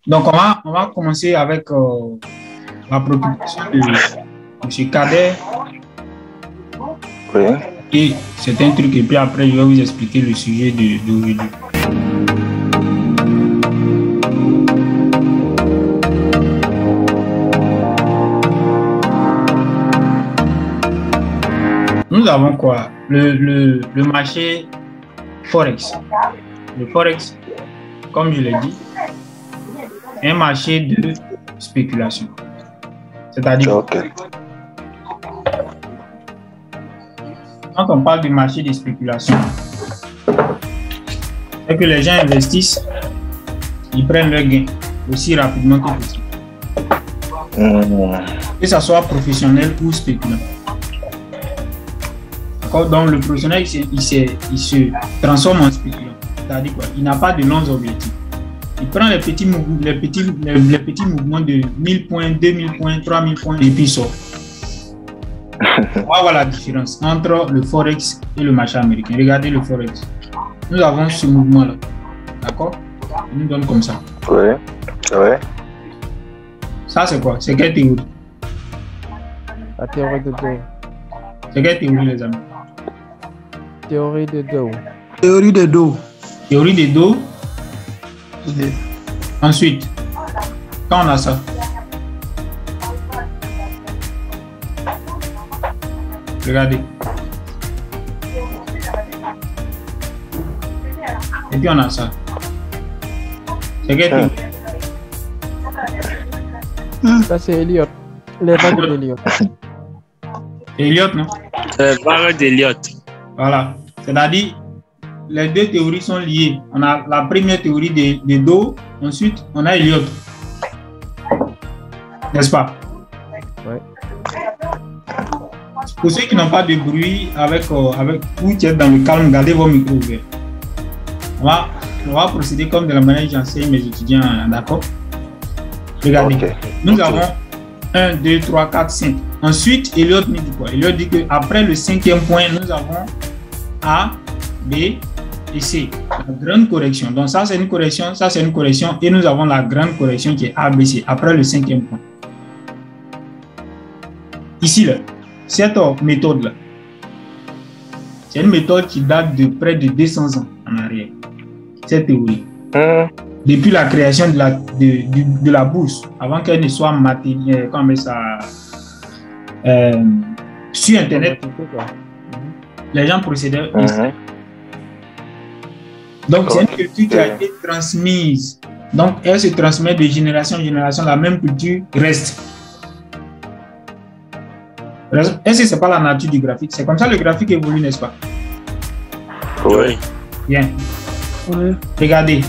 Donc, on va commencer avec la préoccupation de M. Kader. Oui. Et c'est un truc, et puis après, je vais vous expliquer le sujet d'aujourd'hui. Nous avons quoi? Le marché Forex. Le Forex, comme je l'ai dit, est un marché de spéculation. C'est-à-dire, quand on parle du marché de spéculation, c'est que les gens investissent, ils prennent leur gain aussi rapidement que possible. Que ce soit professionnel ou spéculant. Donc le professionnel, il se transforme en spéculant. C'est-à-dire quoi? Il n'a pas de longs objectifs. Il prend les petits mouvements de 1000 points, 2000 points, 3000 points et puis il sort. On va voir la différence entre le Forex et le marché américain. Regardez le Forex. Nous avons ce mouvement-là. D'accord? Il nous donne comme ça. Oui. Oui. Ça, c'est quoi? C'est quelle théorie? La théorie de Dow. C'est quelle théorie, les amis? Théorie de Dow. Théorie de Dow. Théorie de Dow. Oui. Ensuite, quand on a ça, regardez. Et puis on a ça. C'est quelle théorie? Ça, c'est Elliott. Les vagues d'Elliott. Elliott, non? Vague d'Elliott. Voilà. C'est-à-dire, les deux théories sont liées. On a la première théorie de Dow, ensuite on a Elliott. N'est-ce pas? Oui. Pour ceux qui n'ont pas de bruit avec vous qui êtes dans le calme, gardez vos micros ouverts. On va procéder comme de la manière que j'enseigne mes étudiants, d'accord? Regardez. Nous avons 1, 2, 3, 4, 5. Ensuite, Elliott nous dit quoi? Elliott dit qu'après le 5e point, nous avons A, B et C. La grande correction. Donc ça, c'est une correction, ça, c'est une correction. Et nous avons la grande correction qui est A, B, C, après le 5e point. Ici, là, cette méthode-là, c'est une méthode qui date de près de 200 ans en arrière. Cette théorie. Depuis la création de la bourse, avant qu'elle ne soit matérielle, comme ça, sur Internet, les gens procédaient ainsi. Donc, c'est une culture qui a été transmise. Donc, elle se transmet de génération en génération. La même culture reste. Est-ce que ce n'est pas la nature du graphique? C'est comme ça le graphique évolue, n'est-ce pas? Oui. Bien. Oui. Regardez.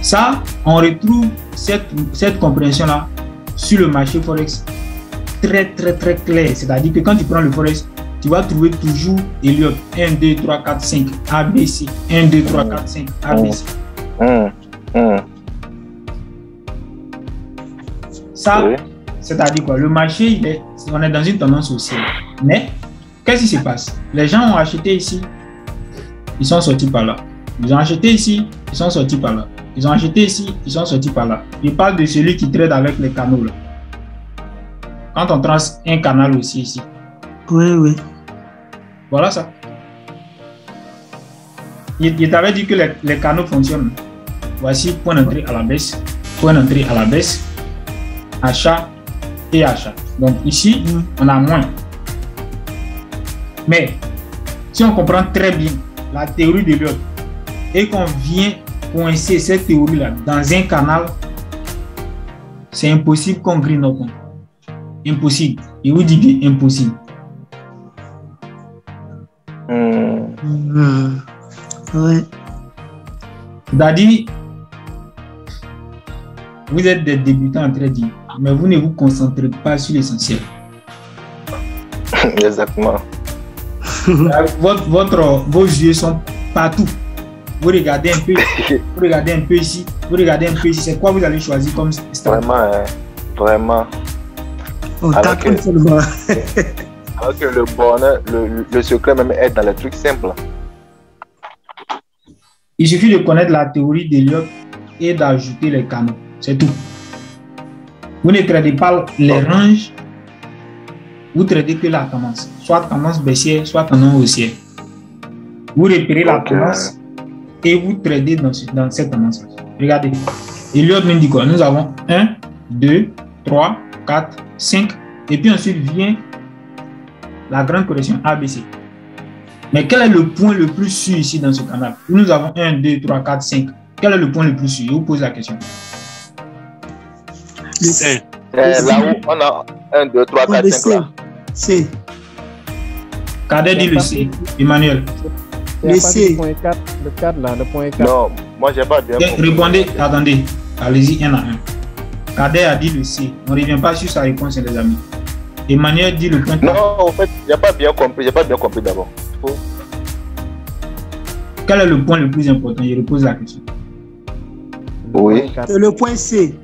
Ça, on retrouve cette compréhension-là sur le marché Forex très, très, très clair. C'est-à-dire que quand tu prends le Forex, tu vas trouver toujours Elliott 1, 2, 3, 4, 5, ABC. 1, 2, 3, 4, 5, ABC. Ça, c'est-à-dire quoi? Le marché, on est dans une tendance haussière. Mais, qu'est-ce qui se passe? Les gens ont acheté ici, ils sont sortis par là. Ils ont acheté ici, ils sont sortis par là. Ils ont acheté ici, ils sont sortis par là. Je parle de celui qui trade avec les canaux là. Quand on trace un canal aussi ici. Oui, oui. Voilà ça. Il t'avait dit que les canaux fonctionnent. Voici point d'entrée à la baisse, point d'entrée à la baisse, achat et achat. Donc ici, on a moins. Mais si on comprend très bien la théorie de l'autre et qu'on vient coincer cette théorie-là dans un canal, c'est impossible qu'on grille nos comptes. Impossible. Je vous dis bien impossible. Ouais. C'est-à-dire, vous êtes des débutants en trading, mais vous ne vous concentrez pas sur l'essentiel. Exactement. Vos yeux sont partout. Vous regardez un peu ici, vous regardez un peu ici, vous regardez un peu ici. C'est quoi vous allez choisir comme stratégie? Vraiment, vraiment. Alors que le bonheur, le secret même est dans les trucs simples. Il suffit de connaître la théorie d'Elliott et d'ajouter les canaux. C'est tout. Vous ne traitez pas les ranges, vous traitez que la tendance, soit tendance baissière, soit tendance haussière. Vous repérez la tendance et vous tradez dans cette tendance. Regardez. Elliott nous dit quoi? Nous avons 1, 2, 3, 4, 5. Et puis ensuite vient la grande correction ABC. Mais quel est le point le plus sûr ici dans ce canal? Nous avons 1, 2, 3, 4, 5. Quel est le point le plus sûr? Je vous pose la question. Là où on a 1, 2, 3, 4, 5 là. C. Cadet dit le C. Emmanuel. Le C. Le 4 là, le point 4. Non, moi j'ai pas bien compris. Répondez, attendez. Allez-y, un à un. Cadet a dit le C. On ne revient pas sur sa réponse, les amis. Emmanuel dit le point 4. Non, en fait, j'ai pas bien compris. J'ai pas bien compris d'abord. Quel est le point le plus important? Je repose la question. Oui. C'est le point C.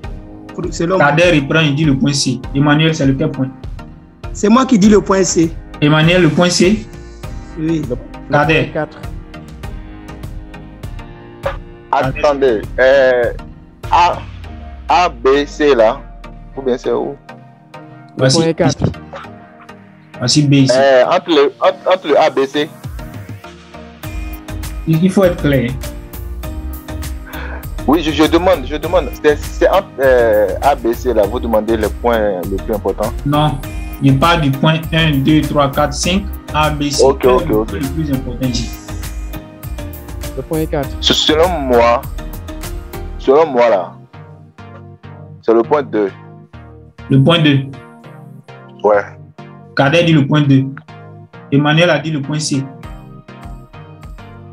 Cadet reprend, il dit le point C. Emmanuel, c'est lequel point? C'est moi qui dis le point C. Emmanuel, le point C? Oui. Cadet. 4. Attendez. A, B, C là. Ou bien c'est où? Voici. Point 4. Voici B ici. Entre le A, B, C. Il faut être clair. Oui, je demande. C'est entre A, B, C là. Vous demandez le point le plus important. Non. Il parle du point 1, 2, 3, 4, 5, A, B, C. Ok. Le plus important ici. Le point 4. Selon moi là, c'est le point 2. Le point 2. Ouais. Cadet dit le point 2. Emmanuel a dit le point C.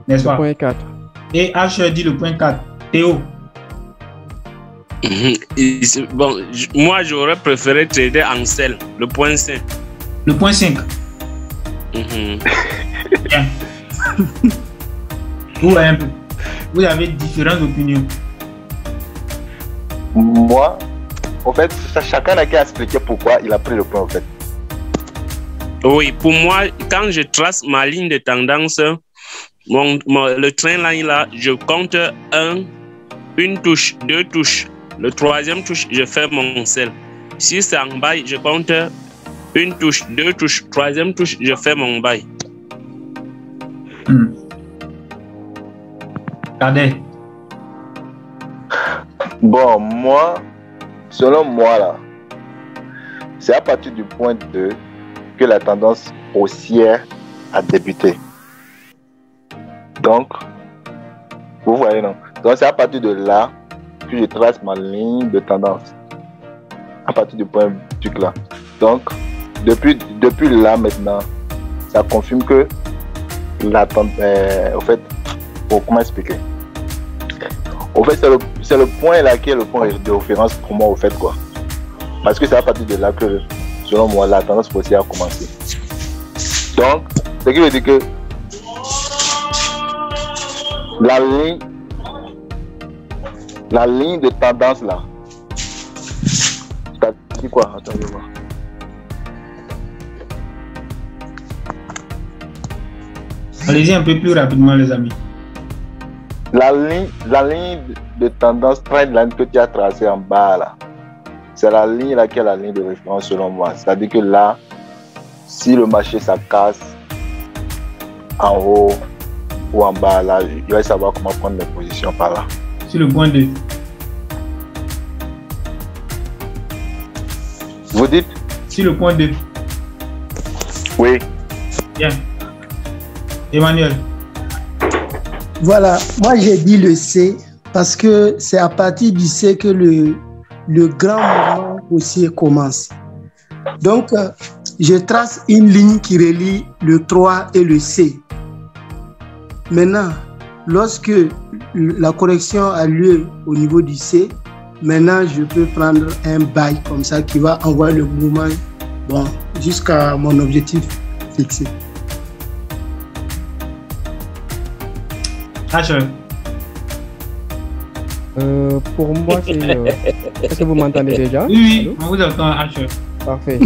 N'est-ce pas? Le point 4. Et H dit le point 4. Théo. Bon, moi j'aurais préféré trader en sel, le point 5. Le point 5. Bien. Vous avez différentes opinions. Moi, en fait, chacun a qu'à expliquer pourquoi il a pris le point en fait. Oui, pour moi, quand je trace ma ligne de tendance, le train line là, je compte une touche, 2 touches. Le troisième touche, je fais mon sel. Si c'est en bail, je compte une touche, 2 touches. Troisième touche, je fais mon bail. Cadet. Bon, moi, selon moi là, c'est à partir du point 2 que la tendance haussière a débuté. Donc, vous voyez non? Donc c'est à partir de là que je trace ma ligne de tendance. À partir du point truc là. Donc, depuis là maintenant, ça confirme que la tendance, en fait, comment expliquer? En fait, c'est le point là qui est le point de référence pour moi, au fait, quoi. Parce que c'est à partir de là que, selon moi, la tendance haussière a commencé. Donc, ce qui veut dire que la ligne de tendance là, ça dit quoi? Attends, je vais voir. Allez-y un peu plus rapidement, les amis. La ligne de tendance trendline que tu as tracée en bas là, c'est la ligne là qui est la ligne de référence selon moi. C'est-à-dire que là, si le marché ça casse en haut ou en bas là, je vais savoir comment prendre mes positions par là. Sur le point 2. Vous dites? Sur le point 2. Oui. Bien. Emmanuel. Voilà, moi j'ai dit le C parce que c'est à partir du C que le grand mouvement haussier commence. Donc, je trace une ligne qui relie le 3 et le C. Maintenant, lorsque la correction a lieu au niveau du C, maintenant je peux prendre un buy comme ça qui va envoyer le mouvement jusqu'à mon objectif fixé. H. Pour moi, c'est. Est-ce que vous m'entendez déjà? Oui, on vous entend, H. Parfait.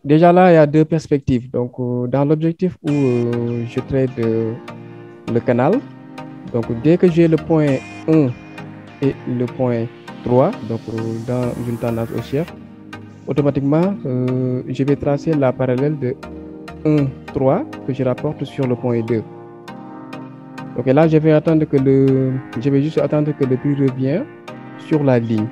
Déjà là, il y a deux perspectives. Donc, dans l'objectif où je trade le canal, donc dès que j'ai le point 1 et le point 3, donc dans une tendance haussière, automatiquement, je vais tracer la parallèle de 1, 3 que je rapporte sur le point 2. Donc là, je vais juste attendre que le prix revienne sur la ligne.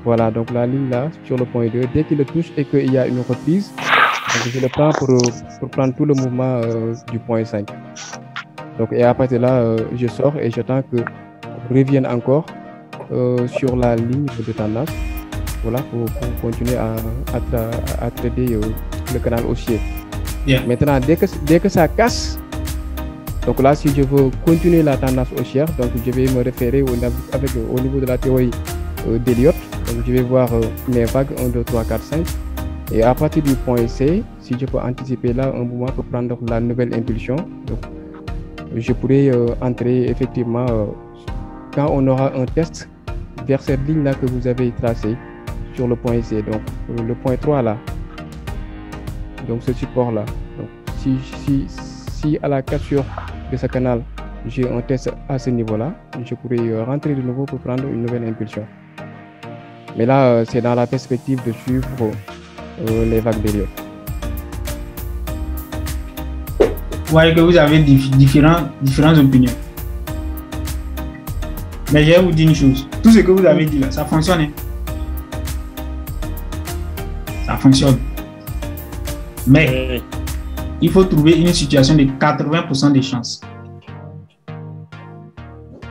Voilà, donc la ligne là, sur le point 2, dès qu'il le touche et qu'il y a une reprise, donc je le prends pour prendre tout le mouvement du point 5. Donc, et à partir de là, je sors et j'attends que revienne encore sur la ligne de tendance. Voilà, pour continuer à trader le canal haussier. Yeah. Maintenant, dès que ça casse, donc là, si je veux continuer la tendance haussière, donc je vais me référer au niveau de la théorie d'Elliott. Donc je vais voir mes vagues 1, 2, 3, 4, 5. Et à partir du point C, si je peux anticiper là un mouvement pour prendre la nouvelle impulsion, donc je pourrais entrer effectivement quand on aura un test vers cette ligne là que vous avez tracée sur le point C, donc le point 3 là, donc ce support là. Donc si à la cassure de ce canal j'ai un test à ce niveau là, je pourrais rentrer de nouveau pour prendre une nouvelle impulsion. Mais là c'est dans la perspective de suivre les vagues d'Elliott. Vous voyez que vous avez différentes opinions. Mais je vais vous dire une chose. Tout ce que vous avez dit là, ça fonctionne. Hein? Ça fonctionne. Mais il faut trouver une situation de 80% de chances.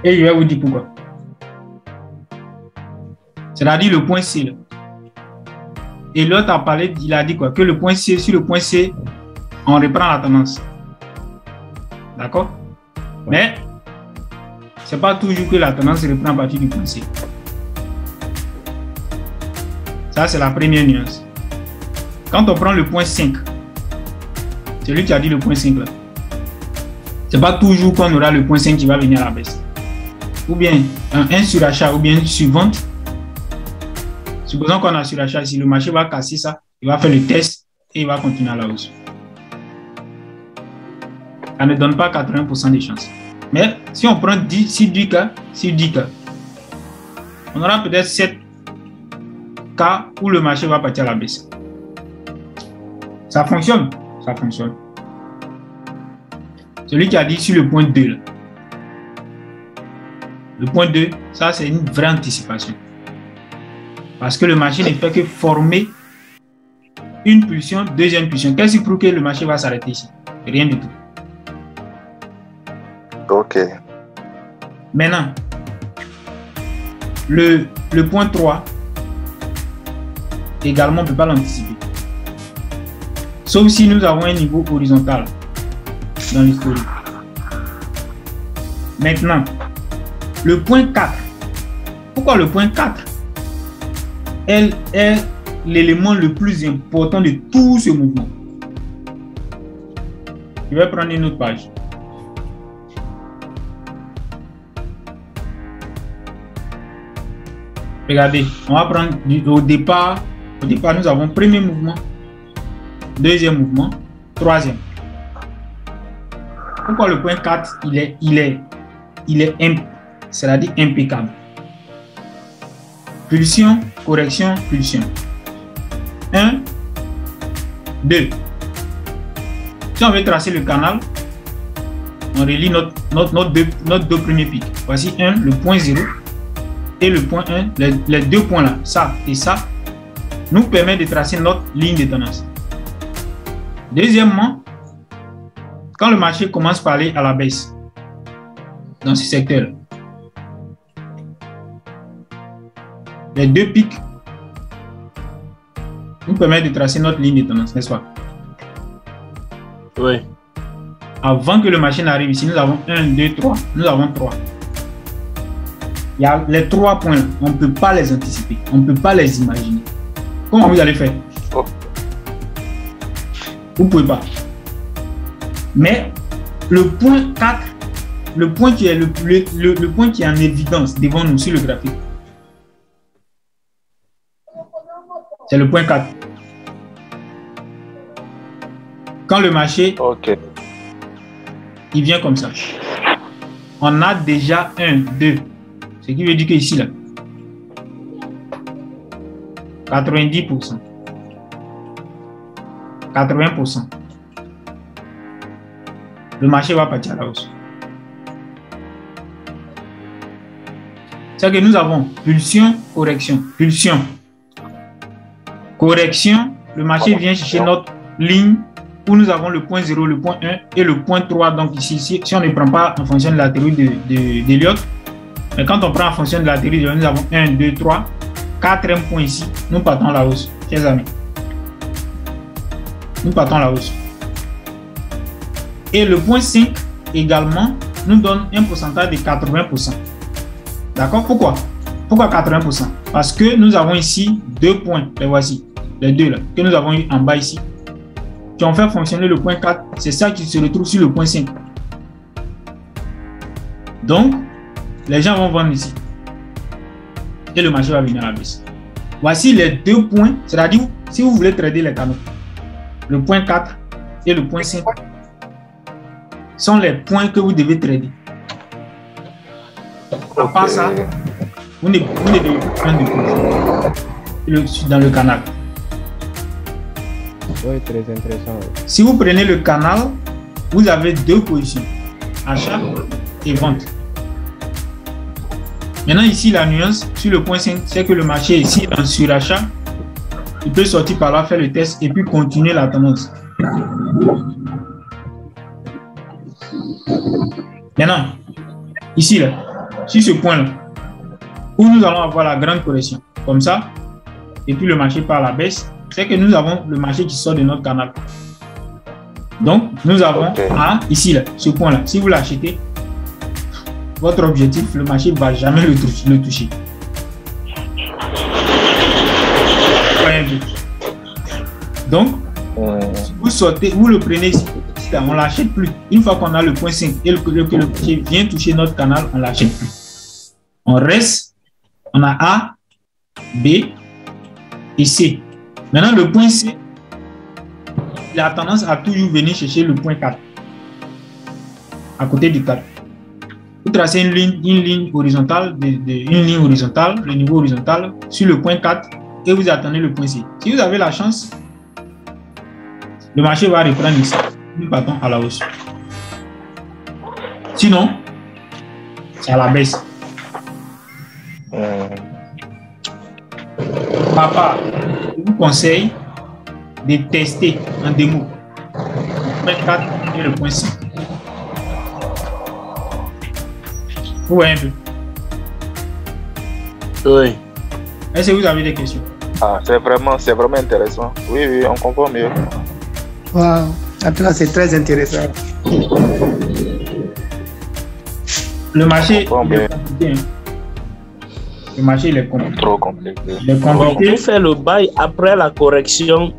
Et je vais vous dire pourquoi. C'est-à-dire le point C là. Et l'autre a parlé, il a dit quoi? Que le point C, sur le point C, on reprend la tendance. D'accord? Mais c'est pas toujours que la tendance se reprend à partir du point C. Ça, c'est la première nuance. Quand on prend le point 5, c'est lui qui a dit le point 5 là. C'est pas toujours qu'on aura le point 5 qui va venir à la baisse. Ou bien un surachat, ou bien une survente. Supposons qu'on a surachat, si le marché va casser ça, il va faire le test et il va continuer à la hausse. Ça ne donne pas 80% de chances. Mais si on prend 10 cas, on aura peut-être 7 cas où le marché va partir à la baisse. Ça fonctionne. Ça fonctionne. Celui qui a dit sur le point 2. Là. Le point 2, ça c'est une vraie anticipation. Parce que le marché ne fait que former une pulsion, deuxième pulsion. Qu'est-ce qui prouve que le marché va s'arrêter ici? Rien du tout. Ok. Maintenant, le point 3, également, on ne peut pas l'anticiper. Sauf si nous avons un niveau horizontal dans l'historique. Maintenant, le point 4. Pourquoi le point 4 est l'élément le plus important de tout ce mouvement? Je vais prendre une autre page. Regardez, on va prendre au départ, nous avons premier mouvement, deuxième mouvement, troisième. Pourquoi le point 4, c'est-à-dire impeccable? Pulsion, correction, pulsion. 1, 2. Si on veut tracer le canal, on relie notre deux premiers pics. Voici le point 0 et le point 1. Les deux points là, ça et ça, nous permettent de tracer notre ligne de tendance. Deuxièmement, quand le marché commence par aller à la baisse dans ce secteur, les deux pics nous permettent de tracer notre ligne de tendance, n'est-ce pas? Oui. Avant que le marché n'arrive ici, nous avons 1, 2, 3. Nous avons 3. Il y a les 3 points là, on ne peut pas les anticiper, on ne peut pas les imaginer. Comment vous allez faire? Vous ne pouvez pas. Mais le point 4, le point qui est le point qui est en évidence devant nous sur le graphique, c'est le point 4. Quand le marché, il vient comme ça, on a déjà 1, 2, Ce qui veut dire que ici, là, 90%, 80%, le marché va partir à la hausse. C'est que nous avons pulsion, correction, pulsion, correction. Le marché vient chercher notre ligne où nous avons le point 0, le point 1 et le point 3. Donc ici, si on ne prend pas en fonction de la théorie d'Elliott, mais quand on prend en fonction de la théorie d'Elliott, nous avons 1, 2, 3, 4e point ici. Nous partons à la hausse, chers amis. Nous partons à la hausse. Et le point 5 également nous donne un pourcentage de 80%. D'accord? Pourquoi? Pourquoi 80%? Parce que nous avons ici 2 points. Les voici. Les deux là, que nous avons eu en bas ici. Qui ont fait fonctionner le point 4. C'est ça qui se retrouve sur le point 5. Donc, les gens vont vendre ici. Et le marché va venir à la baisse. Voici les 2 points. C'est-à-dire, si vous voulez trader les canaux, le point 4 et le point 5 sont les points que vous devez trader. À part ça, vous ne devez pas prendre de position dans le canal. Oui, très intéressant. Si vous prenez le canal, vous avez 2 positions, achat et vente. Maintenant ici, la nuance sur le point 5, c'est que le marché ici en surachat, il peut sortir par là, faire le test et puis continuer la tendance. Maintenant, ici, là, sur ce point-là, où nous allons avoir la grande correction, comme ça, et puis le marché part à la baisse, c'est que nous avons le marché qui sort de notre canal. Donc, nous avons ici, là, ce point-là, si vous l'achetez, votre objectif, le marché ne va jamais le toucher. Donc, vous sortez, vous le prenez ici, on ne l'achète plus. Une fois qu'on a le point 5 et que le marché vient toucher notre canal, on ne l'achète plus. On reste, on a A, B et C. Maintenant, le point C, il a tendance à toujours venir chercher le point 4, à côté du 4. Vous tracez une ligne horizontale, le niveau horizontal, sur le point 4 et vous attendez le point C. Si vous avez la chance, le marché va reprendre ici. Nous partons à la hausse. Sinon, c'est à la baisse. Papa, je vous conseille de tester en démo le point 4 et le point 5. Vous voyez un peu? Oui. Est-ce que vous avez des questions? C'est vraiment intéressant. Oui, on comprend mieux. Wow. En tout cas, c'est très intéressant. Le marché est compliqué. Le marché il est compliqué. Trop compliqué. Il est compliqué. Pour faire le bail après la correction,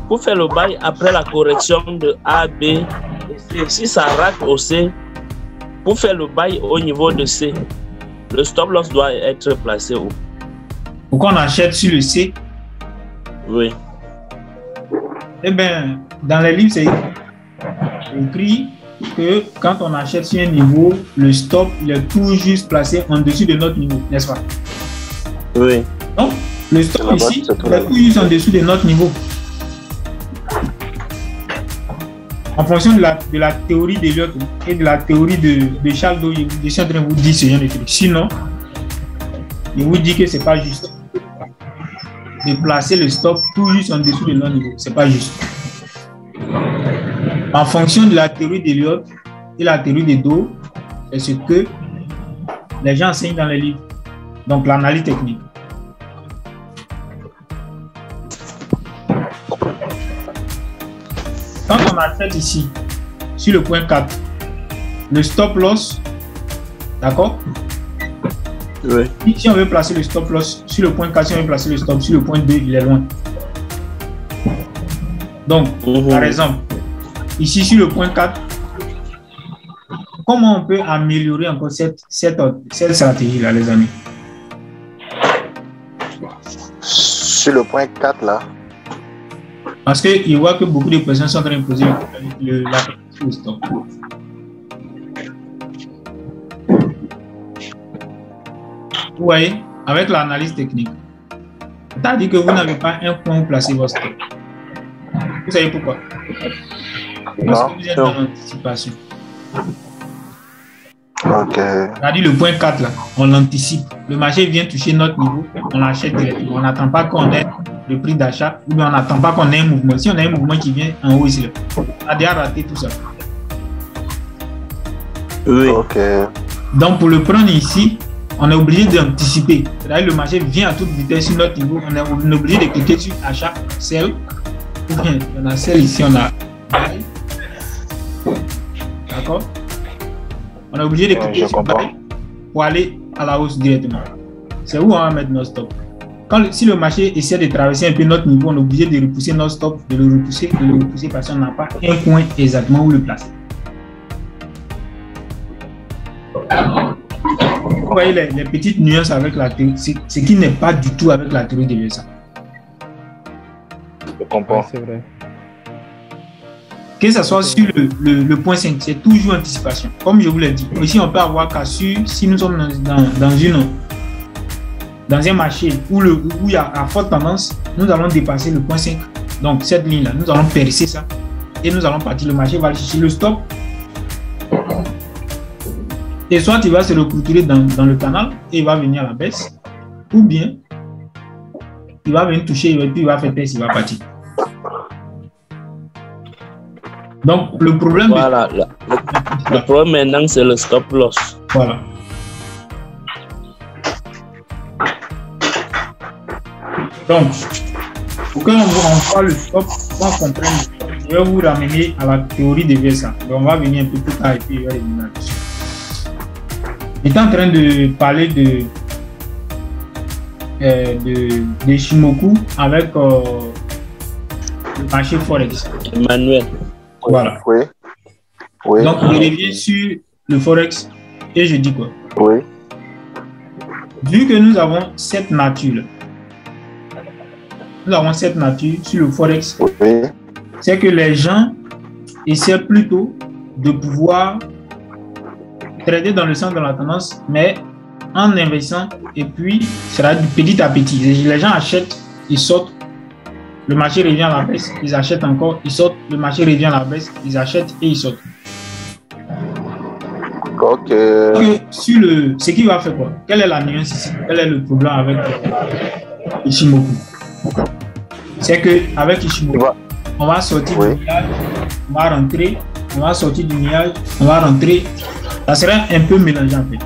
pour faire le bail après la correction de A, B et C, si ça rate au C, pour faire le bail au niveau de C, le stop loss doit être placé où? Pourquoi on achète sur le C? Oui. Eh bien, dans les livres, c'est écrit que quand on achète sur un niveau, le stop il est tout juste placé en dessus de notre niveau, n'est-ce pas? Oui. Donc, le stop ici, il est tout juste en dessous de notre niveau. En fonction de la théorie d'Elliott et de la théorie de Charles Doyle, je suis en train de vous dire ce genre de trucs. Sinon, je vous dis que ce n'est pas juste. De placer le stop tout juste en dessous de notre niveau, ce n'est pas juste. En fonction de la théorie d'Elliott et la théorie de Doyle, c'est ce que les gens enseignent dans les livres. Donc, l'analyse technique. Quand on achète ici, sur le point 4, le stop loss, d'accord? Oui. Si on veut placer le stop loss sur le point 4, si on veut placer le stop sur le point 2, il est loin. Donc, par exemple, ici sur le point 4, comment on peut améliorer encore cette stratégie-là, les amis? Sur le point 4, là. Parce qu'il voit que beaucoup de personnes sont en train de poser la stop. Vous voyez, avec l'analyse technique, c'est-à-dire que vous n'avez pas un point où placer votre stop. Vous savez pourquoi? Parce que vous êtes dans l'anticipation. Ok. C'est-à-dire le point 4 là, on l'anticipe. Le marché vient toucher notre niveau, on l'achète directement. On n'attend pas qu'on ait le prix d'achat ou bien on n'attend pas qu'on ait un mouvement. Si on a un mouvement qui vient en haut ici, on a déjà raté tout ça. Oui. Ok. Donc pour le prendre ici, on est obligé d'anticiper. C'est-à-dire le marché vient à toute vitesse sur notre niveau, on est obligé de cliquer sur achat, sell. Ou bien on a sell ici, on a buy. D'accord? On est obligé de cliquer sur buy pour aller à la hausse directement. C'est où on va mettre nos stops. Si le marché essaie de traverser un peu notre niveau, on est obligé de repousser nos stops, de le repousser parce qu'on n'a pas un point exactement où le placer. Vous voyez les petites nuances avec la théorie, ce qui n'est pas du tout avec la théorie de VSA. Je comprends. C'est vrai. Que ce soit sur le point 5, c'est toujours anticipation. Comme je vous l'ai dit, ici on peut avoir qu'à sur, si nous sommes dans un marché où il y a à forte tendance, nous allons dépasser le point 5. Donc cette ligne-là, nous allons percer ça et nous allons partir. Le marché va aller chercher le stop. Et soit il va se recourir dans le canal et il va venir à la baisse, ou bien il va venir toucher et puis il va faire test, il va partir. Donc le problème. Voilà, le problème maintenant c'est le stop loss. Voilà. Donc, pour qu'on voit le stop, qu'on comprenne le stop, je vais vous ramener à la théorie de VSA. Donc, on va venir un peu plus tard et puis je vais revenir là-dessus. J'étais en train de parler de Shimoku avec le marché Forex. Emmanuel. Voilà. Oui. Oui. Donc, je reviens sur le Forex et je dis quoi? Oui. Vu que nous avons cette nature, sur le Forex, Oui. c'est que les gens essaient plutôt de pouvoir trader dans le sens de la tendance, mais en investissant et puis sera du petit à petit. Les gens achètent, ils sortent, le marché revient à la baisse, ils achètent encore, ils sortent, le marché revient à la baisse, ils achètent et ils sortent. Ok. Sur ce qui va faire quoi? Quelle est la nuance ici? Quel est le problème avec Ishimoku? C'est qu'avec Ishimoku, on va sortir du nuage, on va rentrer, on va sortir du nuage, on va rentrer. Ça serait un peu mélangé en fait.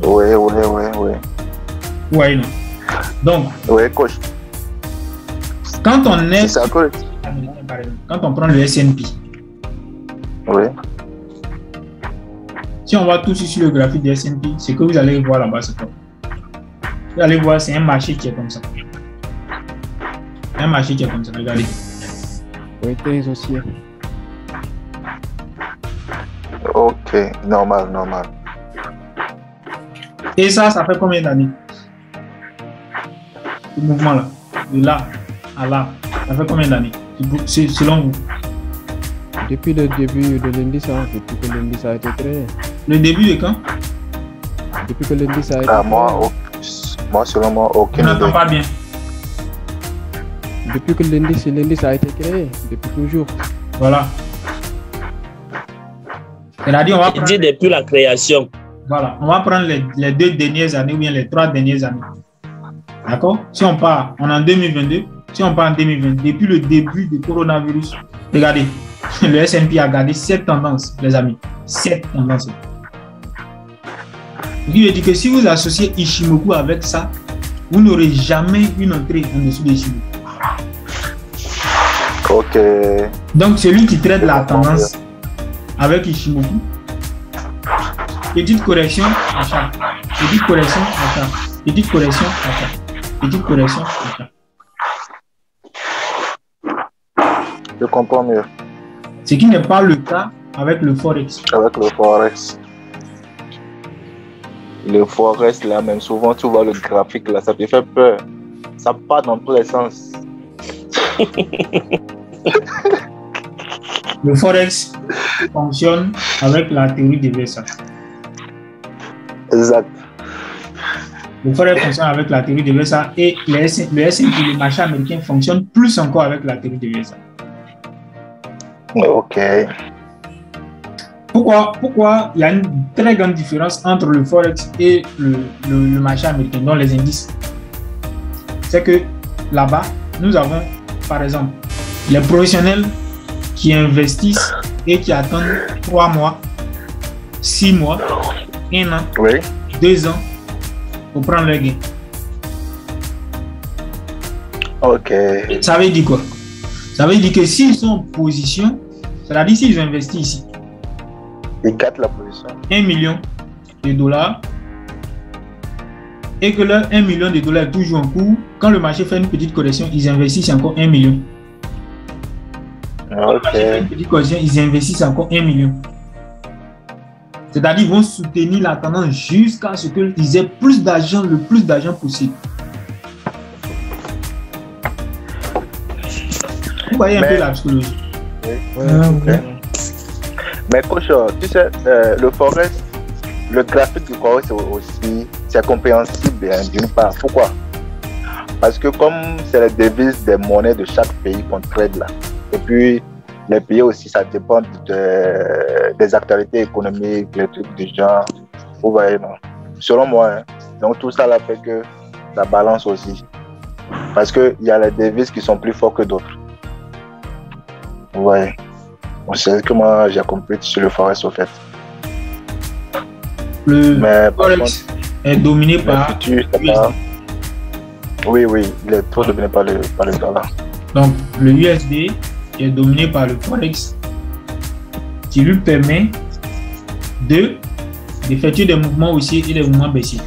Oui. Oui, non. Donc, oui, coach. quand on est. C'est ça, coach. Quand on prend le S&P. Oui. Si on va tout sur le graphique du S&P, ce que vous allez voir là-bas, c'est quoi? Vous allez voir, c'est un marché qui est comme ça. Un marché qui est comme ça, regardez. Oui, très aussi. Ok, normal. Et ça fait combien d'années? Ce mouvement-là, de là à là, ça fait combien d'années? Selon vous? Depuis le début de l'indice, depuis que l'indice a été créé. Le début de quand? Depuis que l'indice a été créé. Moi, selon moi, aucune idée. On n'entend pas bien. Depuis que l'indice a été créé, depuis toujours. Voilà. C'est-à-dire, on va prendre... depuis la création. Voilà, on va prendre les 2 dernières années ou bien les 3 dernières années. D'accord? Si on part, on est en 2022, si on part en 2020, depuis le début du coronavirus, regardez, le S&P a gardé 7 tendances, les amis. 7 tendances. Ce qui veut dire que si vous associez Ishimoku avec ça, vous n'aurez jamais une entrée en dessous de Ishimoku. Ok. Donc, celui qui traite la tendance avec Ishimoku, petite correction, achat. Petite correction, achat. Petite correction, achat. Petite correction, achat. Je comprends mieux. Ce qui n'est pas le cas avec le Forex. Avec le Forex. Le Forex, là, même souvent, tu vois le graphique, là, ça te fait peur. Ça part dans tous les sens. Le Forex fonctionne avec la théorie de VSA. Exact. Le Forex fonctionne avec la théorie de l'USA et le S&P, le marché américain, fonctionne plus encore avec la théorie de l'USA. Ok. Pourquoi il y a une très grande différence entre le Forex et le marché américain, dans les indices? C'est que là-bas, nous avons, par exemple, les professionnels qui investissent et qui attendent 3 mois, 6 mois, 1 an, Oui. 2 ans pour prendre leur gain. Ok. Ça veut dire quoi? Ça veut dire que s'ils sont en position, c'est-à-dire s'ils investissent ici, Ils gâtent la position. 1 million de dollars et que leur 1 million de dollars est toujours en cours, quand le marché fait une petite correction, ils investissent encore 1 million. Quand le marché fait une petite correction, ils investissent encore 1 million. C'est-à-dire qu'ils vont soutenir la tendance jusqu'à ce qu'ils aient plus d'argent, le plus d'argent possible. Vous voyez un peu la psychologie. Oui. Mais coach, tu sais, le Forex, le graphique du Forex aussi, c'est compréhensible d'une part. Pourquoi? Parce que comme c'est la devise des monnaies de chaque pays qu'on trade là, et puis les pays aussi, ça dépend des actualités économiques, les trucs du genre. Vous voyez, non? Selon moi, hein. Donc tout ça là fait que ça balance aussi. Parce qu'il y a les devises qui sont plus fortes que d'autres. Vous voyez? C'est ce que moi j'ai compris sur le Forex au fait. Le Forex est dominé par USD. Oui, il est trop dominé par le dollar. Donc le USD est dominé par le Forex qui lui permet d'effectuer des mouvements haussiers et des mouvements baissiers.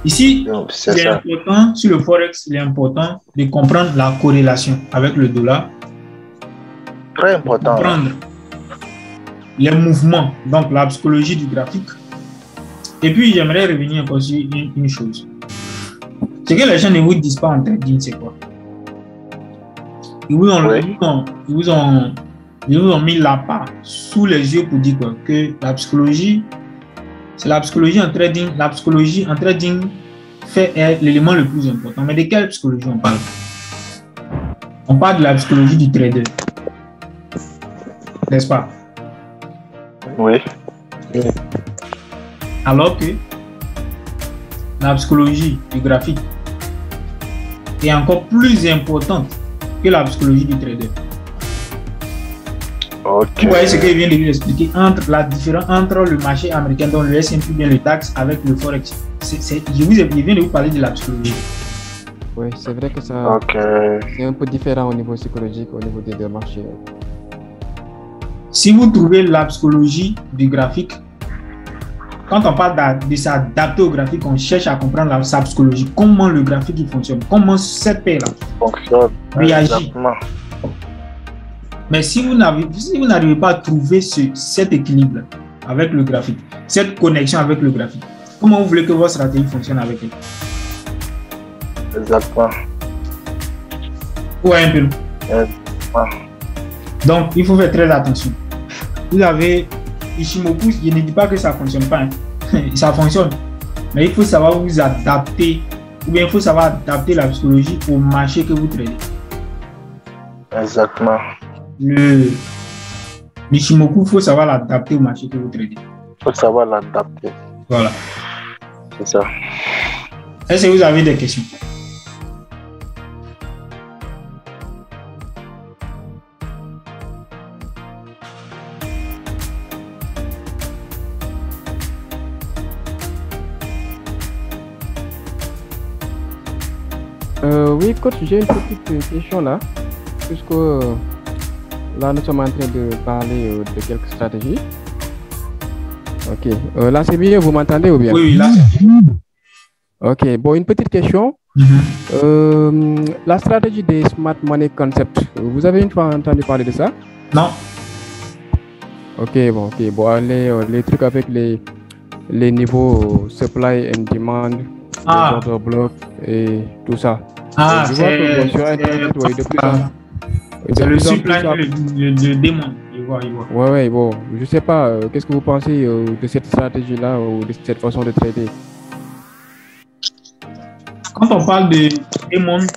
Ici, important, sur le Forex, il est important de comprendre la corrélation avec le dollar. Très important. Comprendre les mouvements, donc la psychologie du graphique. Et puis, j'aimerais revenir encore sur une chose. C'est que les gens ne vous disent pas en trading, c'est quoi? Ils vous ont mis la part sous les yeux pour dire quoi? Que la psychologie, c'est la psychologie en trading. La psychologie en trading est l'élément le plus important. Mais de quelle psychologie on parle? On parle de la psychologie du trader. N'est-ce pas? Oui. Alors que la psychologie du graphique est encore plus importante que la psychologie du trader. Ok. Vous voyez ce que je viens de vous expliquer entre la différence entre le marché américain, dont le S&P bien le DAX, avec le Forex. Je viens de vous parler de la psychologie. Oui, c'est vrai que ça c'est un peu différent au niveau psychologique, au niveau des deux marchés. Si vous trouvez la psychologie du graphique, quand on parle de s'adapter au graphique, on cherche à comprendre sa psychologie, comment le graphique il fonctionne, comment cette paire-là réagit. Exactement. Mais si vous n'arrivez pas à trouver cet équilibre avec le graphique, cette connexion avec le graphique, comment vous voulez que votre stratégie fonctionne avec elle? Exactement. Ouais, un peu. Exactement. Donc, il faut faire très attention. Vous avez Ishimoku, je ne dis pas que ça ne fonctionne pas. Hein. Ça fonctionne. Mais il faut savoir vous adapter, ou bien il faut savoir adapter la psychologie au marché que vous tradez. Exactement. L'Ishimoku, il faut savoir l'adapter au marché que vous tradez. Il faut savoir l'adapter. Voilà. C'est ça. Est-ce que vous avez des questions? Oui, coach, j'ai une petite question là, puisque là nous sommes en train de parler de quelques stratégies. Ok, là c'est bien, vous m'entendez ou bien? Oui, là c'est bien. Ok, bon, une petite question. La stratégie des Smart Money Concept, vous avez une fois entendu parler de ça? Non. Ok, bon, les trucs avec les niveaux supply and demand, les order blocs et tout ça. C'est le supply et le démon. vois. Ouais, bon, je sais pas, qu'est-ce que vous pensez de cette stratégie-là ou de cette façon de trader? Quand on parle de mondes,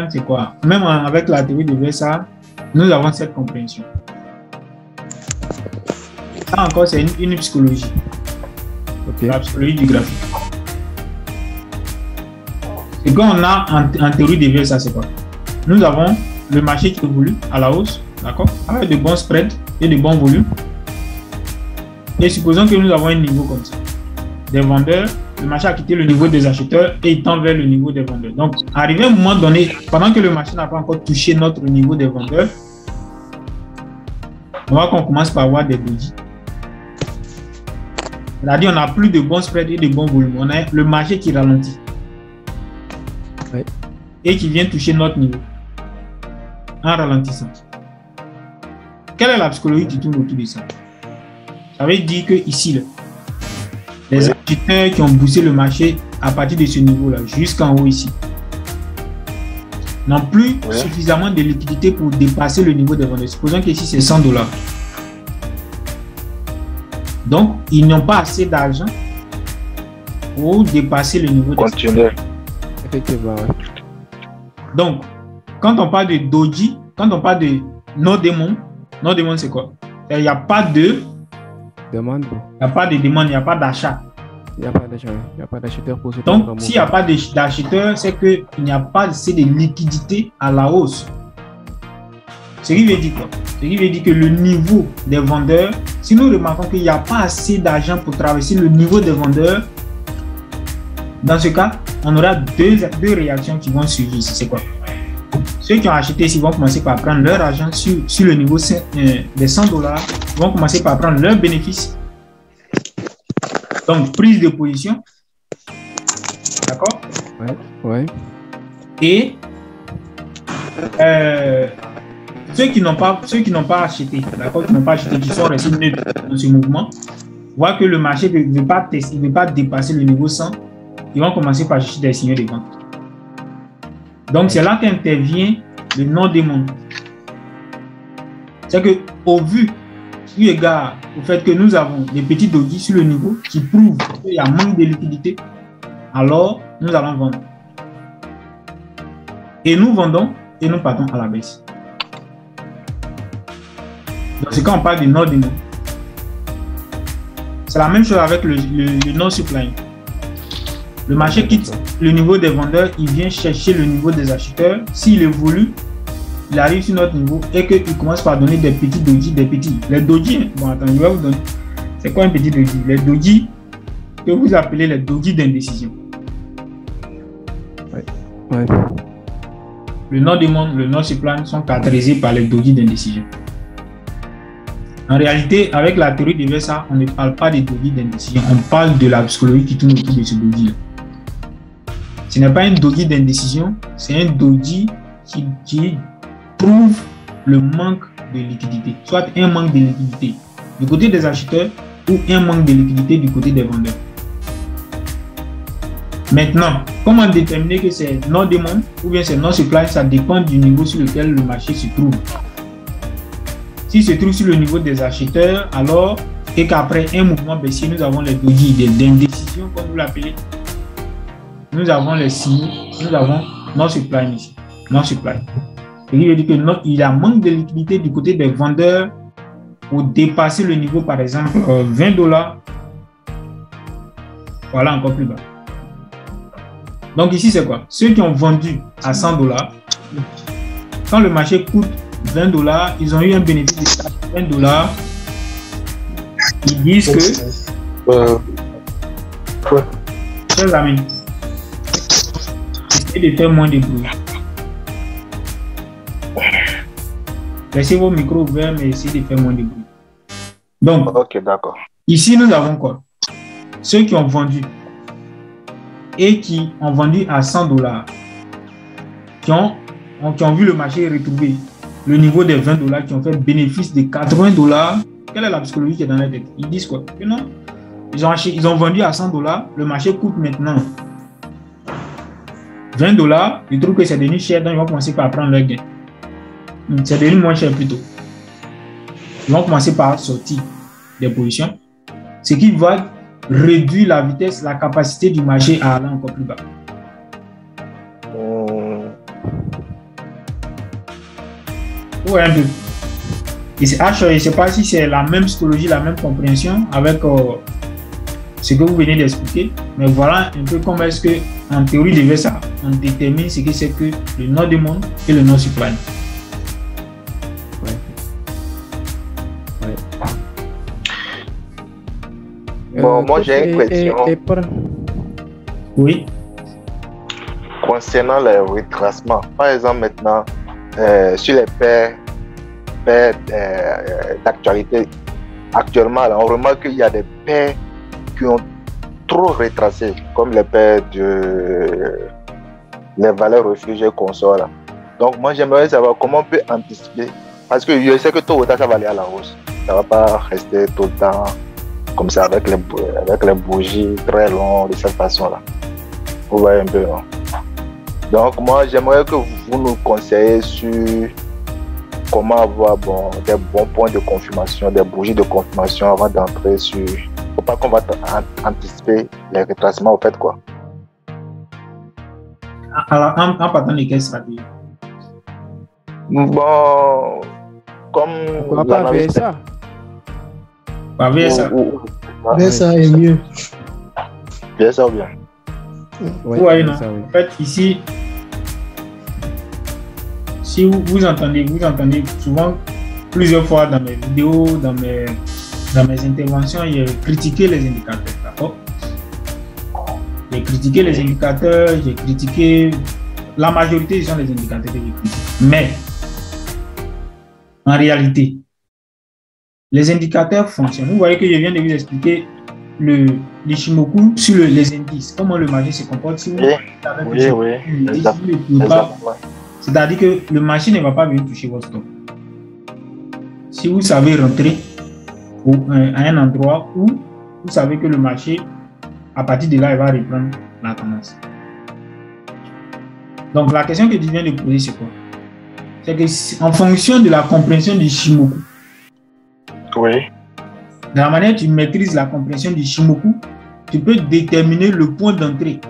c'est quoi? Même avec la théorie de VSA, nous avons cette compréhension. Ça encore, c'est une psychologie. Okay. La psychologie du graphique. Ce qu'on a en théorie de VSA, c'est quoi? Nous avons le marché qui évolue à la hausse, d'accord, avec de bons spreads et de bons volumes. Et supposons que nous avons un niveau comme ça. Des vendeurs, le marché a quitté le niveau des acheteurs et il tend vers le niveau des vendeurs. Donc, arrivé à un moment donné, pendant que le marché n'a pas encore touché notre niveau des vendeurs, on voit qu'on commence par avoir des doji. C'est-à-dire on n'a plus de bons spreads et de bons volumes. On a le marché qui ralentit. Ouais. Et qui vient toucher notre niveau en ralentissant. Quelle est la psychologie qui tourne autour de ça? Ça veut dire que ici, là, les acheteurs qui ont boosté le marché à partir de ce niveau-là jusqu'en haut ici n'ont plus suffisamment de liquidité pour dépasser le niveau des vendeurs. Supposons qu'ici c'est $100. Donc, ils n'ont pas assez d'argent pour dépasser le niveau des vendeurs. Effectivement, ouais. Donc, quand on parle de doji, quand on parle de no demande c'est quoi? Il n'y a pas de demande. Il n'y a pas de demande, il n'y a pas d'achat. Il n'y a pas d'achat, il n'y a pas d'acheteur pour ce. Donc, s'il n'y a pas d'acheteur, c'est qu'il n'y a pas assez de liquidité à la hausse. Ce qui veut dire quoi? Ce qui veut dire que le niveau des vendeurs, si nous remarquons qu'il n'y a pas assez d'argent pour traverser le niveau des vendeurs, dans ce cas, on aura deux réactions qui vont suivre ici. C'est quoi? Ceux qui ont acheté ici vont commencer par prendre leur argent sur le niveau des $100. Ils vont commencer par prendre leurs bénéfices. Donc, prise de position. D'accord? Ouais. Et ceux qui n'ont pas acheté, d'accord, qui sont restés neutres dans ce mouvement, voient que le marché ne veut pas dépasser le niveau 100. Ils vont commencer par chercher des signaux de vente. Donc, c'est là qu'intervient le non-demande. C'est qu'au vu, eu égard au fait que nous avons des petits doji sur le niveau qui prouvent qu'il y a manque de liquidité, alors nous allons vendre. Et nous vendons et nous partons à la baisse. Donc, c'est quand on parle de non-demande. C'est la même chose avec le non-supply. Le marché quitte le niveau des vendeurs, il vient chercher le niveau des acheteurs. S'il évolue, il arrive sur notre niveau et qu'il commence par donner des petits doji, Les doji, bon attends, je vais vous donner. C'est quoi un petit doji? Les doji que vous appelez les doji d'indécision. Ouais. Le non-demande, le non-supply sont caractérisés par les doji d'indécision. En réalité, avec la théorie de VSA, on ne parle pas des doji d'indécision, on parle de la psychologie qui tourne autour de ce doji. Ce n'est pas un doji d'indécision, c'est un doji qui prouve le manque de liquidité, soit un manque de liquidité du côté des acheteurs ou un manque de liquidité du côté des vendeurs. Maintenant, comment déterminer que c'est non-demande ou bien c'est non-supply? Ça dépend du niveau sur lequel le marché se trouve. S'il se trouve sur le niveau des acheteurs, alors, et qu'après un mouvement baissier, nous avons les doji d'indécision, comme vous l'appelez. Nous avons les signaux, nous avons non-supply ici. Non-supply. Il veut dire qu'il y a manque de liquidité du côté des vendeurs pour dépasser le niveau, par exemple, $20. Voilà, encore plus bas. Donc ici, c'est quoi? Ceux qui ont vendu à $100, quand le marché coûte $20, ils ont eu un bénéfice de $20. Ils disent que... Chers amis, essayez de faire moins de bruit. Laissez vos micros ouverts, mais essayez de faire moins de bruit. Donc, ok, d'accord. Ici, nous avons quoi? Ceux qui ont vendu et qui ont vendu à $100, qui ont vu le marché retrouver le niveau des $20, qui ont fait bénéfice de $80. Quelle est la psychologie qui est dans la tête? Ils disent quoi? Que non, ils ont vendu à $100, le marché coûte maintenant $20, ils trouvent que c'est devenu cher, donc ils vont commencer par prendre leur gain. C'est devenu moins cher plutôt. Ils vont commencer par sortir des positions, ce qui va réduire la vitesse, la capacité du marché à aller encore plus bas. Ouais, un peu. Et je ne sais pas si c'est la même psychologie, la même compréhension avec ce que vous venez d'expliquer, mais voilà un peu comment est-ce que, en théorie de ça, on détermine ce que c'est que le nord du monde et le nord supply. Bon, moi j'ai une question. Oui. Concernant les retracements, par exemple maintenant, sur les paires d'actualité, actuellement, là, on remarque qu'il y a des paires qui ont trop retracé, comme les paires les valeurs refugiées consorts là. Donc moi j'aimerais savoir comment on peut anticiper, parce que je sais que tôt ou tard ça va aller à la hausse, ça va pas rester tout le temps comme ça avec les bougies très longues de cette façon là. Vous voyez un peu, non? Donc moi j'aimerais que vous nous conseillez sur comment avoir des bons points de confirmation, des bougies de confirmation avant d'entrer sur... Faut pas qu'on va anticiper les retracements, au fait, quoi. Alors, en partant de quelle stratégie? Bon, comme... Pourquoi pas VSA? Pas VSA. VSA est mieux. VSA ou bien? Oui, non. En fait, ici... Si vous entendez souvent, plusieurs fois dans mes vidéos, dans mes interventions, j'ai critiqué les indicateurs, d'accord? J'ai critiqué les indicateurs, j'ai critiqué... La majorité sont les indicateurs que j'ai critiqués. Mais, en réalité, les indicateurs fonctionnent. Vous voyez que je viens de vous expliquer l'Ishimoku sur les indices, comment le marché se comporte. Si vous c'est-à-dire que le marché ne va pas venir toucher votre stop. Si vous savez rentrer à un endroit où vous savez que le marché, à partir de là, il va reprendre la tendance. Donc, la question que je viens de poser, c'est quoi? C'est que en fonction de la compréhension du Shimoku, oui. De la manière dont tu maîtrises la compréhension du Shimoku, tu peux déterminer le point d'entrée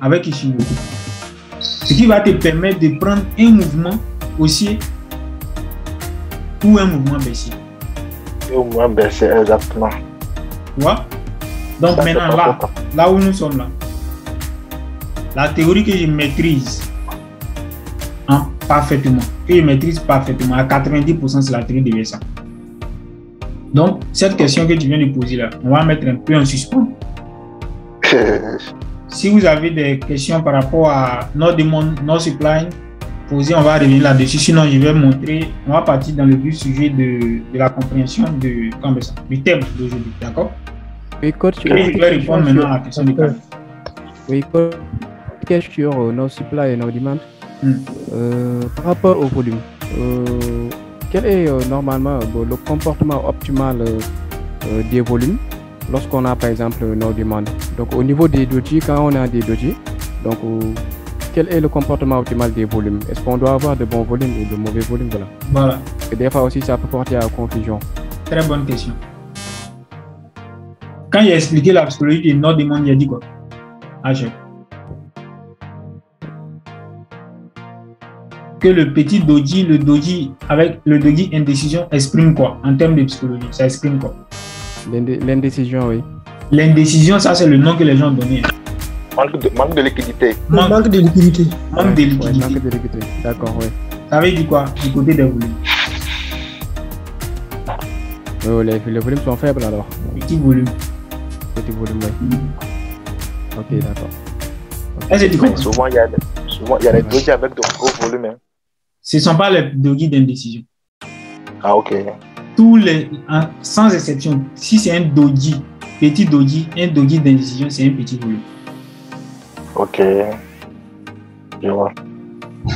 avec Ishimoku. Ce qui va te permettre de prendre un mouvement haussier ou un mouvement baissier. Un mouvement baissier, exactement. Tu vois? Donc ça, maintenant, là où nous sommes là, la théorie que je maîtrise parfaitement, à 90%, c'est la théorie de VSA. Donc, cette question que tu viens de poser là, on va mettre un peu en suspens. Si vous avez des questions par rapport à Nord Demande, Nord Supply, posez, on va revenir là-dessus. Sinon, je vais montrer, on va partir dans le vif sujet de la compréhension du thème d'aujourd'hui. D'accord? Oui, coach. Je vais répondre maintenant à la question de Camille. Oui, coach. Question sur Nord Supply et Nord Demand. Par rapport au volume, quel est normalement le comportement optimal des volumes lorsqu'on a par exemple Nord Demand? Donc au niveau des doji, quand on a des doji, donc quel est le comportement optimal des volumes? Est-ce qu'on doit avoir de bons volumes ou de mauvais volumes? Voilà. Et des fois aussi ça peut porter à confusion. Très bonne question. Quand il a expliqué la psychologie du Nord Demand, il a dit quoi? Que le petit doji, le doji avec le doji indécision exprime quoi en termes de psychologie? Ça exprime quoi? L'indécision, oui. L'indécision, ça c'est le nom que les gens ont donné. Manque de liquidité. Manque de liquidité. Manque de liquidité. D'accord, oui. Ça veut dire quoi du côté des volumes? Les volumes sont faibles alors. Petit volume. Petit volume, oui. Ok, d'accord. Est-ce que tu comprends? Souvent, il y a des doji avec de gros volumes. Hein. Ce ne sont pas les doji d'indécision. Ah, ok. Tous les, sans exception, si c'est un doji, petit doji, un doji d'indécision, c'est un petit volume. Ok. Je vois.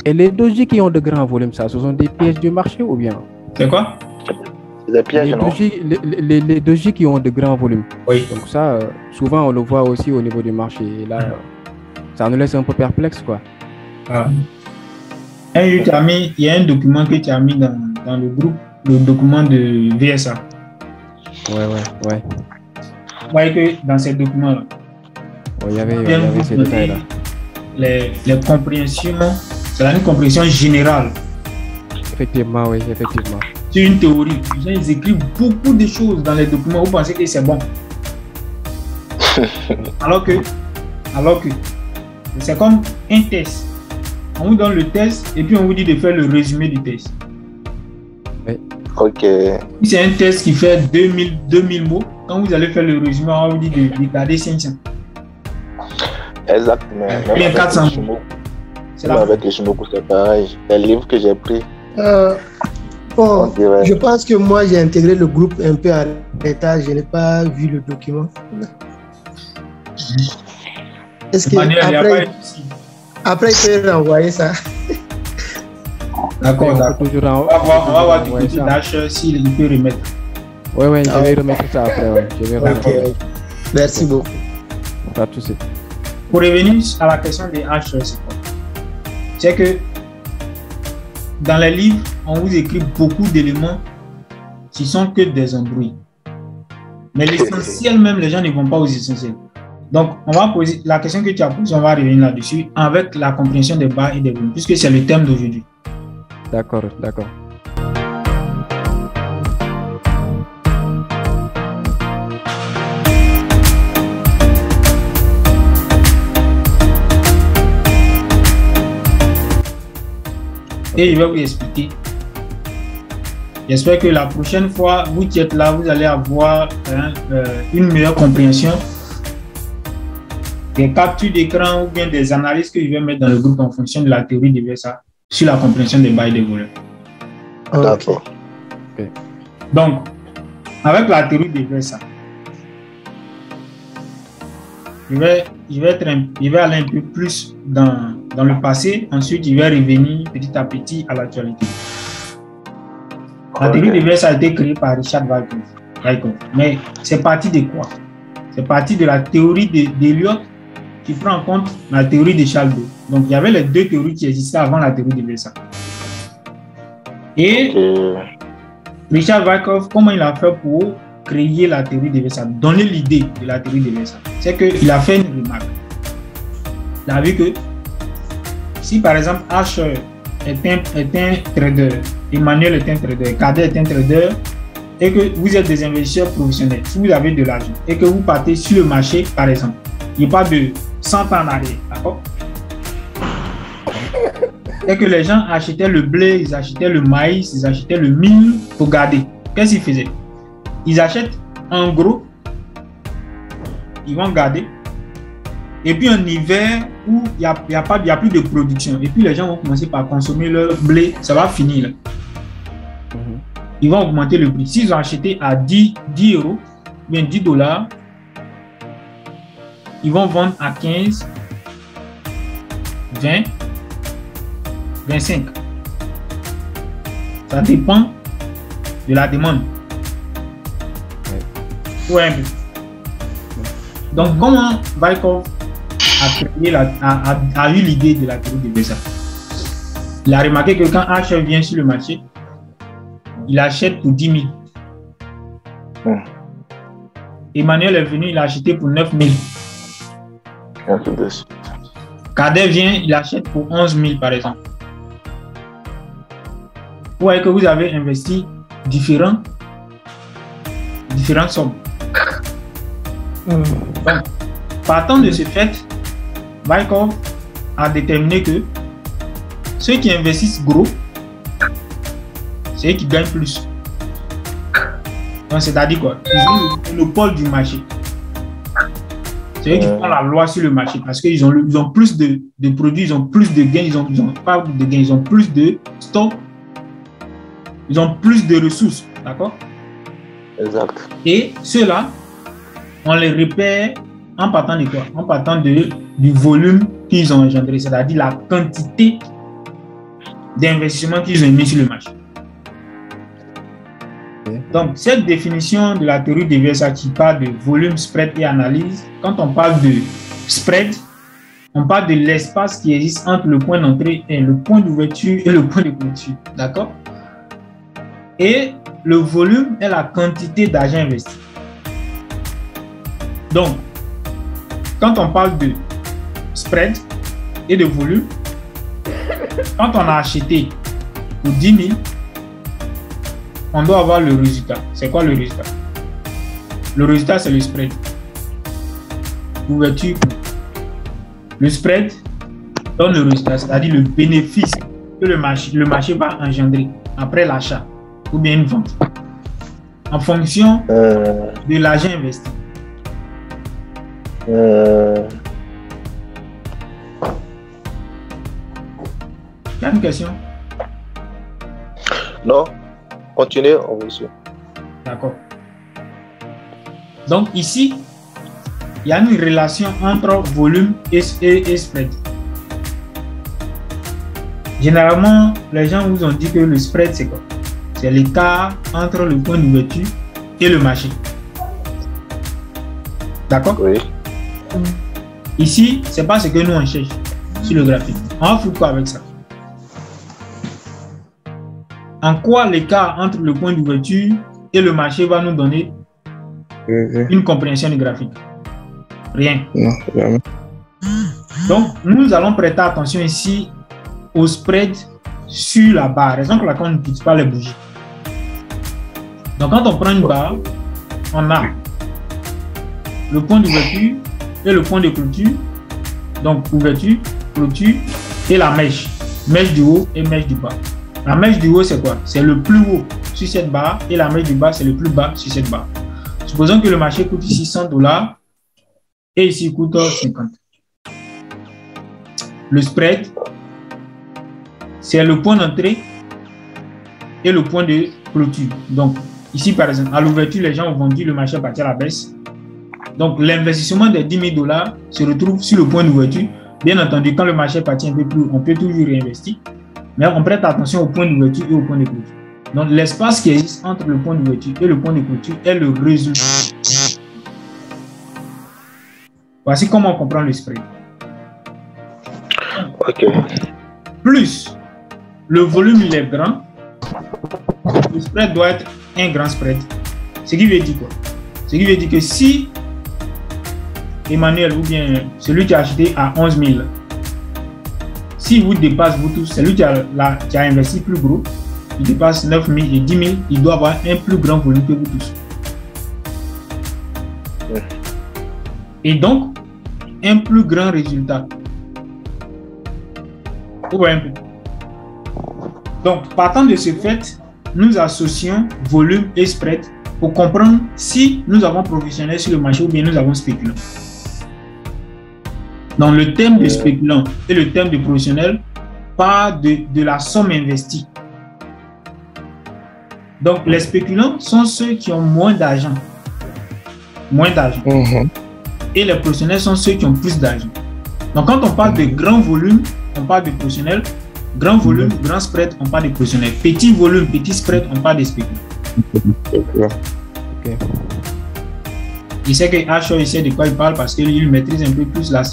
Et les doji qui ont de grands volumes, ça, ce sont des pièges du marché ou bien? C'est quoi? Des pièges, non? Les doji qui ont de grands volumes. Oui. Donc ça, souvent, on le voit aussi au niveau du marché. Et là, ça nous laisse un peu perplexe, quoi. Ah. Il y a un document que tu as mis dans dans le groupe, le document de VSA. Ouais. Vous voyez que dans ces documents-là, Il y avait ces détails-là. Les compréhensions, c'est une compréhension générale. Effectivement, oui, effectivement. C'est une théorie. Les gens, ils écrivent beaucoup de choses dans les documents. Vous pensez que c'est bon. alors que c'est comme un test. On vous donne le test et puis on vous dit de faire le résumé du test. Oui. Ok. Si c'est un test qui fait 2000 mots, quand vous allez faire le résumé, on vous dit de garder 500. Exactement. Bien 400 mots. Même avec les Shimoku, c'est pareil. Les livres que j'ai pris. Bon, je pense que moi j'ai intégré le groupe un peu à l'état, je n'ai pas vu le document. Est-ce que après il peut renvoyer ça? D'accord, on va voir du côté d'H s'il peut remettre. Oui, je vais remettre ça après. Ouais. Okay. Merci beaucoup. Pas de souci. Pour revenir à la question des H, c'est que dans les livres, on vous écrit beaucoup d'éléments qui sont que des embrouilles. Mais l'essentiel même, les gens ne vont pas aux essentiels. Donc, on va poser la question que tu as posée, on va revenir là-dessus avec la compréhension des bas et des volumes, puisque c'est le thème d'aujourd'hui. D'accord. Et je vais vous expliquer. J'espère que la prochaine fois, vous qui êtes là, vous allez avoir une meilleure compréhension des captures d'écran ou bien des analyses que je vais mettre dans le groupe en fonction de la théorie de VSA sur la compréhension des bas et des voleurs. D'accord. Okay. Donc, avec la théorie de VSA, je vais aller un peu plus dans le passé, ensuite je vais revenir petit à petit à l'actualité. La théorie de VSA a été créée par Richard Wyckoff. Mais c'est parti de quoi? C'est parti de la théorie d'Eliot qui prend en compte la théorie de Charles Boyle. Donc il y avait les deux théories qui existaient avant la théorie de VSA. Et Richard Wyckoff, comment il a fait pour créer la théorie de VSA, donner l'idée de la théorie de VSA? C'est qu'il a fait une remarque. Il a vu que si par exemple H est un trader, Emmanuel est un trader, Kader est un trader, et que vous êtes des investisseurs professionnels, si vous avez de l'argent et que vous partez sur le marché, par exemple, il n'y a pas de 100 ans en arrière, d'accord? Et que les gens achetaient le blé, ils achetaient le maïs, ils achetaient le mil pour garder. Qu'est-ce qu'ils faisaient? Ils achètent en gros, ils vont garder. Et puis en hiver où il n'y a plus de production, et puis les gens vont commencer par consommer leur blé, ça va finir là. Ils vont augmenter le prix. S'ils ont acheté à 10 euros, bien 10 $, ils vont vendre à 15, 20, 25. Ça dépend de la demande. Ouais. Donc, comment Wyckoff a eu l'idée de la théorie de VSA? Il a remarqué que quand H vient sur le marché, il achète pour 10 000. Emmanuel est venu, il a acheté pour 9 000. Kader vient, il achète pour 11 000 par exemple. Vous voyez que vous avez investi différentes sommes. Donc, partant de ce fait, Wyckoff a déterminé que ceux qui investissent gros, c'est eux qui gagnent plus. Donc, c'est-à-dire quoi? Ils ont le monopole du marché. C'est eux qui font la loi sur le marché parce qu'ils ont plus de produits, ils ont plus de gains, ils ont pas de gains, ils ont plus de stock, ils ont plus de ressources, d'accord? Exact. Et ceux-là, on les repère en partant de quoi? En partant du volume qu'ils ont engendré, c'est-à-dire la quantité d'investissement qu'ils ont mis sur le marché. Donc, cette définition de la théorie de VSA qui parle de volume, spread et analyse, quand on parle de spread, on parle de l'espace qui existe entre le point d'entrée et le point d'ouverture et le point de clôture. D'accord? Et le volume est la quantité d'argent investi. Donc, quand on parle de spread et de volume, quand on a acheté pour 10 000, on doit avoir le résultat. C'est quoi le résultat? Le résultat, c'est le spread. Ouverture. Le spread donne le résultat, c'est-à-dire le bénéfice que le marché va engendrer après l'achat ou bien une vente en fonction de l'argent investi. Il y a une question? Non, continuez, on vous suit. D'accord. Donc ici, il y a une relation entre volume et spread. Généralement, les gens vous ont dit que le spread, c'est quoi? C'est l'écart entre le point d'ouverture et le marché. D'accord? Oui. Ici, ce n'est pas ce que nous on cherche sur le graphique. On va foutre quoi avec ça? En quoi l'écart entre le point d'ouverture et le marché va nous donner une compréhension du graphique? Rien. Non, jamais. Donc, nous allons prêter attention ici au spread sur la barre. Raison pour laquelle on n'utilise pas les bougies. Donc, quand on prend une barre, on a le point d'ouverture et le point de clôture. Donc, ouverture, clôture et la mèche. Mèche du haut et mèche du bas. La mèche du haut, c'est quoi? C'est le plus haut sur cette barre et la mèche du bas, c'est le plus bas sur cette barre. Supposons que le marché coûte ici $100 et ici il coûte 50. Le spread, c'est le point d'entrée et le point de clôture. Donc, ici, par exemple, à l'ouverture, les gens ont vendu, le marché est parti à la baisse. Donc, l'investissement des $10 000 se retrouve sur le point d'ouverture. Bien entendu, quand le marché est parti un peu plus haut, on peut toujours réinvestir. Mais on prête attention au point d'ouverture et au point de clôture. Donc, l'espace qui existe entre le point d'ouverture et le point de clôture est le résultat. Voici comment on comprend le spread. Ok. Plus le volume il est grand, le spread doit être un grand spread. Ce qui veut dire quoi? Ce qui veut dire que si Emmanuel ou bien celui qui a acheté à 11 000, si vous dépasse vous tous, celui qui a investi plus gros, il dépasse 9 000 et 10 000, il doit avoir un plus grand volume que vous tous. Et donc, un plus grand résultat. Vous voyez un peu. Donc, partant de ce fait, nous associons volume et spread pour comprendre si nous avons professionnel sur le marché ou bien nous avons spéculant. Donc, le thème de spéculant et le thème de professionnel parlent de la somme investie. Donc, les spéculants sont ceux qui ont moins d'argent. Moins d'argent. Et les professionnels sont ceux qui ont plus d'argent. Donc, quand on parle de grand volume, on parle de professionnels. Grand volume, grand spread, on parle de professionnels. Petit volume, petit spread, on parle de spéculants. Ok. Je sais que H il sait de quoi il parle parce qu'il maîtrise un peu plus la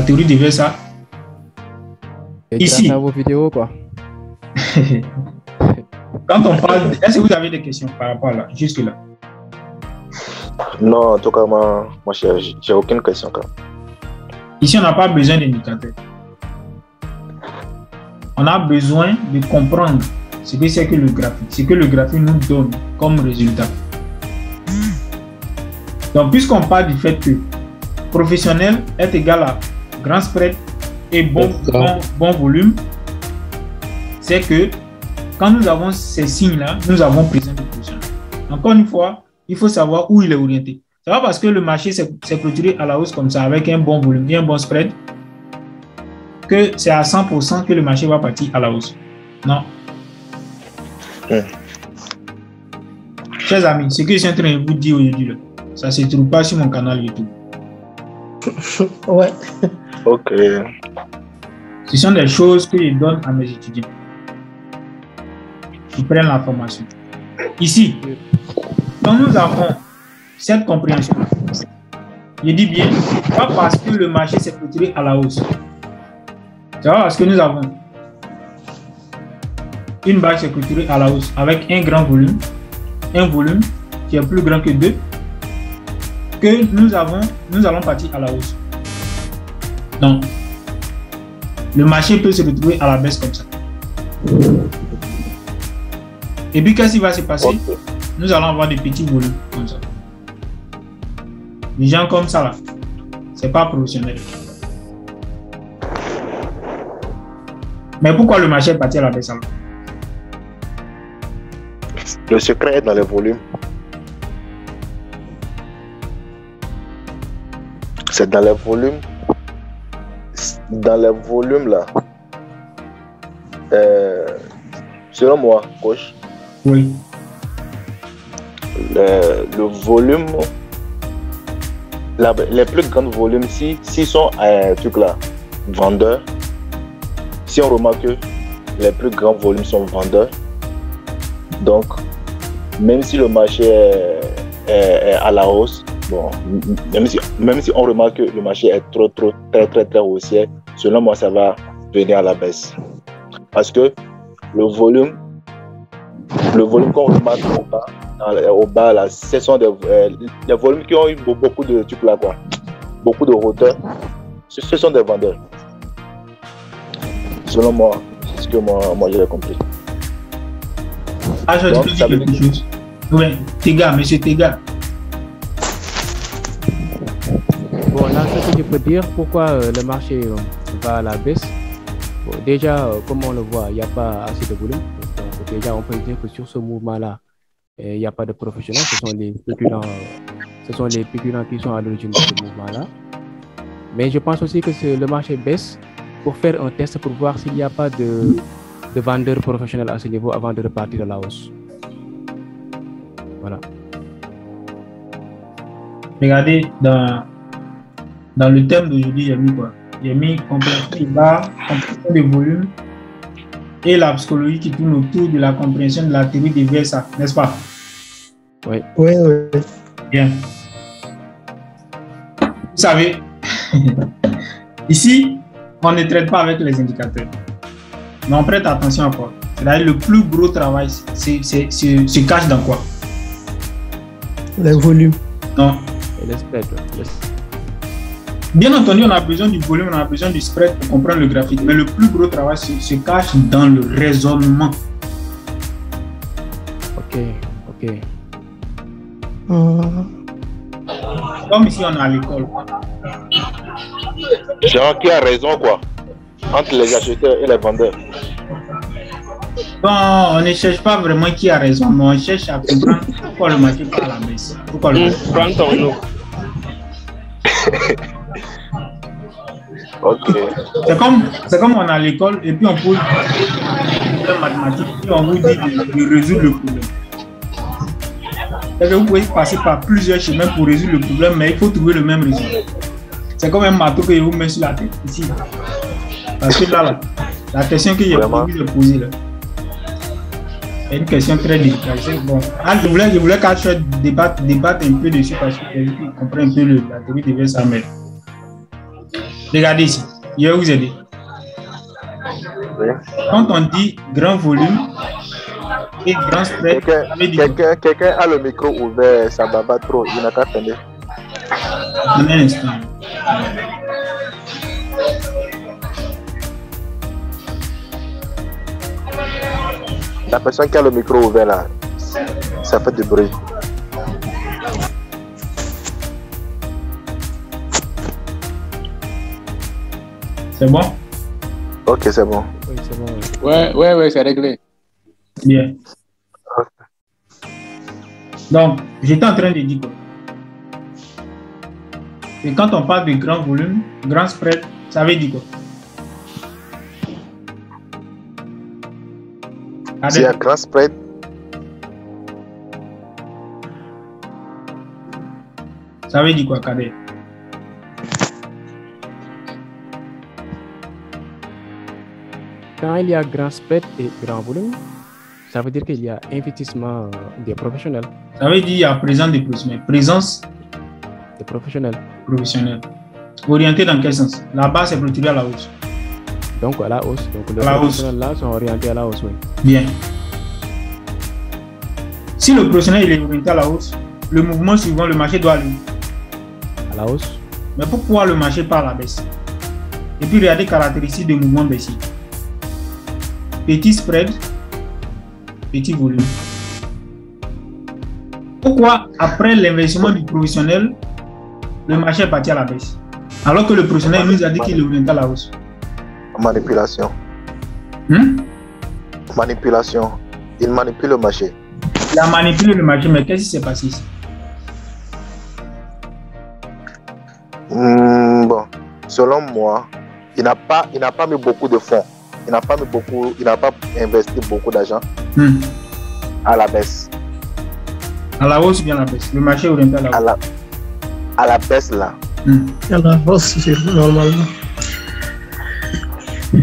théorie de VSA. Et ici. Grâce à vos vidéos, quoi. Quand on parle, est-ce que vous avez des questions par rapport à là, jusque là? Non, en tout cas, moi j'ai aucune question. Ici, on n'a pas besoin d'indicateurs. On a besoin de comprendre ce que c'est que le graphique, ce que le graphique nous donne comme résultat. Donc, puisqu'on parle du fait que professionnel est égal à grand spread et bon volume, c'est que quand nous avons ces signes-là, nous avons présent de professionnel. Encore une fois, il faut savoir où il est orienté. C'est pas parce que le marché s'est clôturé à la hausse comme ça avec un bon volume et un bon spread que c'est à 100% que le marché va partir à la hausse. Non. Chers amis, ce que je suis en train de vous dire aujourd'hui, ça ne se trouve pas sur mon canal YouTube. Ouais. Ok. Ce sont des choses que je donne à mes étudiants. Ils prennent la formation. Ici, quand nous avons cette compréhension, je dis bien, pas parce que le marché s'est clôturé à la hausse. C'est pas parce que nous avons une barre s'est clôturée à la hausse avec un grand volume, un volume qui est plus grand que 2, que nous allons partir à la hausse. Donc, le marché peut se retrouver à la baisse comme ça. Et puis, qu'est-ce qui va se passer? Okay. Nous allons avoir des petits volumes comme ça. Des gens comme ça, là, c'est pas professionnel. Mais pourquoi le marché est parti à la baisse alors? Le secret est dans les volumes. C'est dans les volumes. Dans les volumes là. Selon moi, coach. Oui. Le volume. Les plus grands volumes, s'ils sont truc là, vendeurs. Si on remarque que les plus grands volumes sont vendeurs, donc même si le marché est à la hausse, bon, même si on remarque que le marché est très haussier, selon moi ça va venir à la baisse. Parce que le volume qu'on remarque au bas là, ce sont des volumes qui ont eu beaucoup de trucs là, quoi, beaucoup de hauteur. Ce sont des vendeurs. Selon moi, c'est ce que moi j'ai compris. Ah, je te dis quelque chose. Oui, monsieur Tega. Bon, là, ce que je peux dire, pourquoi le marché va à la baisse. Bon, déjà, comme on le voit, il n'y a pas assez de volume. Donc, déjà, on peut dire que sur ce mouvement-là, il n'y a pas de professionnels. Ce sont les spéculants qui sont à l'origine de ce mouvement-là. Mais je pense aussi que le marché baisse pour faire un test pour voir s'il n'y a pas de vendeurs professionnels à ce niveau avant de repartir à la hausse. Voilà. Regardez, dans le thème d'aujourd'hui, il y a mis quoi? Il y a mis compréhension de bas, compréhension de volume et la psychologie qui tourne autour de la compréhension de la théorie des VSA, n'est-ce pas? Oui. Oui. Bien. Vous savez, ici, on ne traite pas avec les indicateurs. Mais on prête attention à quoi? C'est-à-dire le plus gros travail se cache dans quoi? Les volumes. Non. Et le spread. Bien entendu, on a besoin du volume, on a besoin du spread pour comprendre le graphique. Mais le plus gros travail se cache dans le raisonnement. Ok. Comme ici, on est à l'école. Genre qui a raison, quoi, entre les acheteurs et les vendeurs. Bon, on ne cherche pas vraiment qui a raison, mais on cherche à comprendre pourquoi le marché part à la baisse. Pourquoi le marché prends ton nom. Ok. C'est comme on est à l'école et puis on pose des problèmes mathématiques et on vous dit de résoudre le problème. Et que vous pouvez passer par plusieurs chemins pour résoudre le problème, mais il faut trouver le même résultat. C'est comme un marteau que je vous mets sur la tête ici. Parce que là, la question que j'ai envie de poser là, c'est une question très délicate. Bon, je voulais qu'Achouette débatte un peu dessus parce qu'il comprend un peu la théorie de VSA. Mais regardez ici, je vais vous aider. Oui. Quand on dit grand volume et grand spread, quelqu'un a le micro ouvert, ça baba trop, il n'a qu'à finir. Un instant. La personne qui a le micro ouvert là, ça fait du bruit. C'est bon? Ok, c'est bon. Oui, c'est bon. Ouais, c'est réglé. Bien. Donc, j'étais en train de dire quoi? Et quand on parle de grand volume, grand spread, ça veut dire quoi? S'il y a grand spread, ça veut dire quoi, Kader? Quand il y a grand spread et grand volume, ça veut dire qu'il y a investissement des professionnels. Ça veut dire qu'il y a présence des professionnels. Présence des professionnels. Orienté dans quel sens? La base est clôturée à la hausse. Donc à la hausse. Donc les la hausse. professionnels là sont orientés à la hausse, oui. Bien. Si le professionnel il est orienté à la hausse, le mouvement suivant, le marché doit aller à la hausse. Mais pourquoi le marché part à la baisse? Et puis regardez les caractéristiques du mouvement baissier. Petit spread, petit volume. Pourquoi après l'investissement du professionnel, le marché est parti à la baisse? Alors que le professionnel nous a dit qu'il est orienté à la hausse. Manipulation. Manipulation. Il manipule le marché. Il a manipulé le marché, mais qu'est-ce qui s'est passé ici? Bon, selon moi, il n'a pas mis beaucoup de fonds. Il n'a pas investi beaucoup d'argent à la baisse. À la hausse ou bien à la baisse? Le marché est orienté à la hausse. À la baisse là. À la hausse, c'est normalement.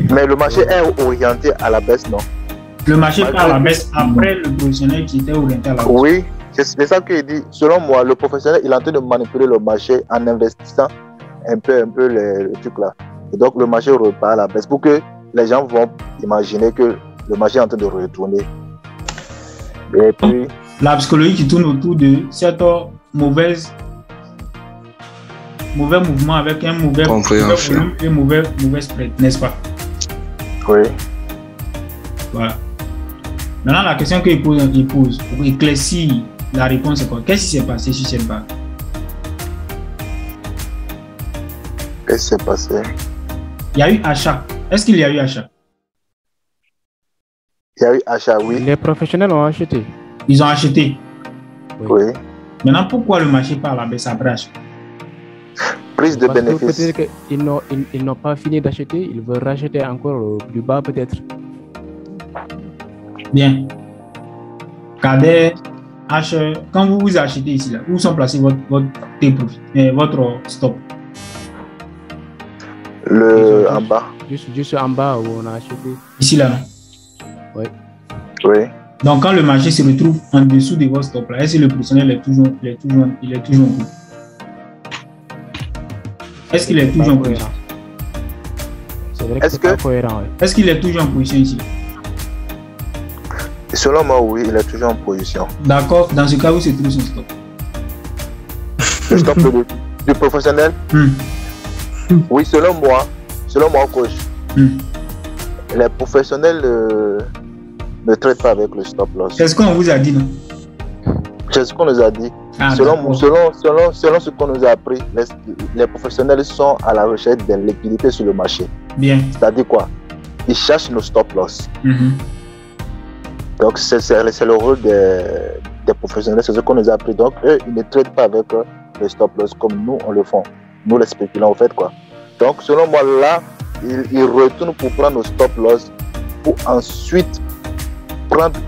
Mais le marché est orienté à la baisse, non? Le marché part à la baisse après le professionnel qui était orienté à la hausse. Oui, c'est ça qu'il dit. Selon moi, le professionnel, il est en train de manipuler le marché en investissant un peu le truc là. Et donc le marché repart à la baisse pour que les gens vont imaginer que le marché est en train de retourner. Et puis la psychologie qui tourne autour de cette mauvais mouvement avec un mauvais volume et mauvais spread, n'est-ce pas? Oui. Voilà. Maintenant, la question qu'il pose pour éclaircir la réponse, c'est quoi? Qu'est-ce qui s'est passé sur cette barre? Qu'est-ce qui s'est passé? Il y a eu achat. Est-ce qu'il y a eu achat? Il y a eu achat, oui. Les professionnels ont acheté. Ils ont acheté. Oui. Maintenant, pourquoi le marché part à la baisse après achat? Prise de bénéfices. Peut-être qu'ils n'ont pas fini d'acheter, ils veulent racheter encore plus bas peut-être. Bien. Cadet, H, quand vous achetez ici, là, où sont placés votre stop? En bas. Juste en bas où on a acheté. Ici, là, non? Oui. Oui. Donc, quand le marché se retrouve en dessous de votre stop, là, est-ce que le professionnel est toujours en coup? Est-ce qu'il est toujours en position? C'est vrai que c'est pas cohérent. Ouais. Est-ce qu'il est toujours en position ici? Selon moi, oui, il est toujours en position. D'accord. Dans ce cas, où se trouve son stop? Le stop du professionnel? Oui, selon moi, coach, les professionnels ne traitent pas avec le stop loss. C'est ce qu'on vous a dit, non? C'est ce qu'on nous a dit. Ah, selon ce qu'on nous a appris, les professionnels sont à la recherche de liquidité sur le marché. Bien. C'est-à-dire quoi? Ils cherchent nos stop loss. Donc, c'est le rôle des professionnels, c'est ce qu'on nous a appris. Donc, eux, ils ne traitent pas avec le stop loss comme nous, on le fait. Nous, les spéculants, on fait quoi? Donc, selon moi, là, ils retournent pour prendre nos stop loss pour ensuite prendre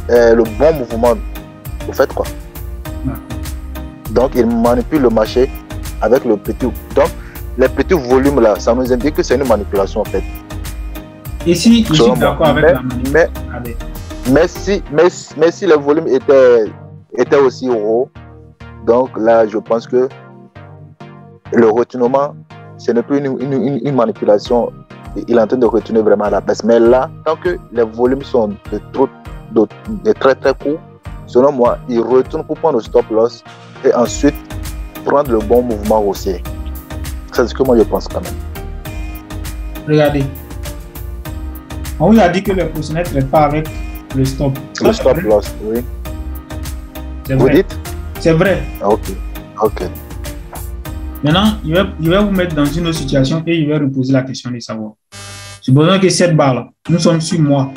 le bon mouvement. Vous faites quoi? Donc, ils manipulent le marché avec le petit. Donc, les petits volumes là, ça nous indique que c'est une manipulation en fait. Et si je suis d'accord avec la manipulation, mais si le volume était aussi gros, donc là, je pense que le retournement, ce n'est plus une manipulation. Il est en train de retourner vraiment à la baisse. Mais là, tant que les volumes sont de très très courts, selon moi, il retourne pour prendre le stop loss et ensuite prendre le bon mouvement haussier. C'est ce que moi je pense quand même. Regardez. On vous a dit que les professionnels ne traitent pas avec le stop. Le stop loss, oui. C'est vous vrai. Dites? C'est vrai. Ok. Maintenant, je vais vous mettre dans une autre situation et je vais reposer la question de savoir. Supposons que cette barre-là, nous sommes sur mois.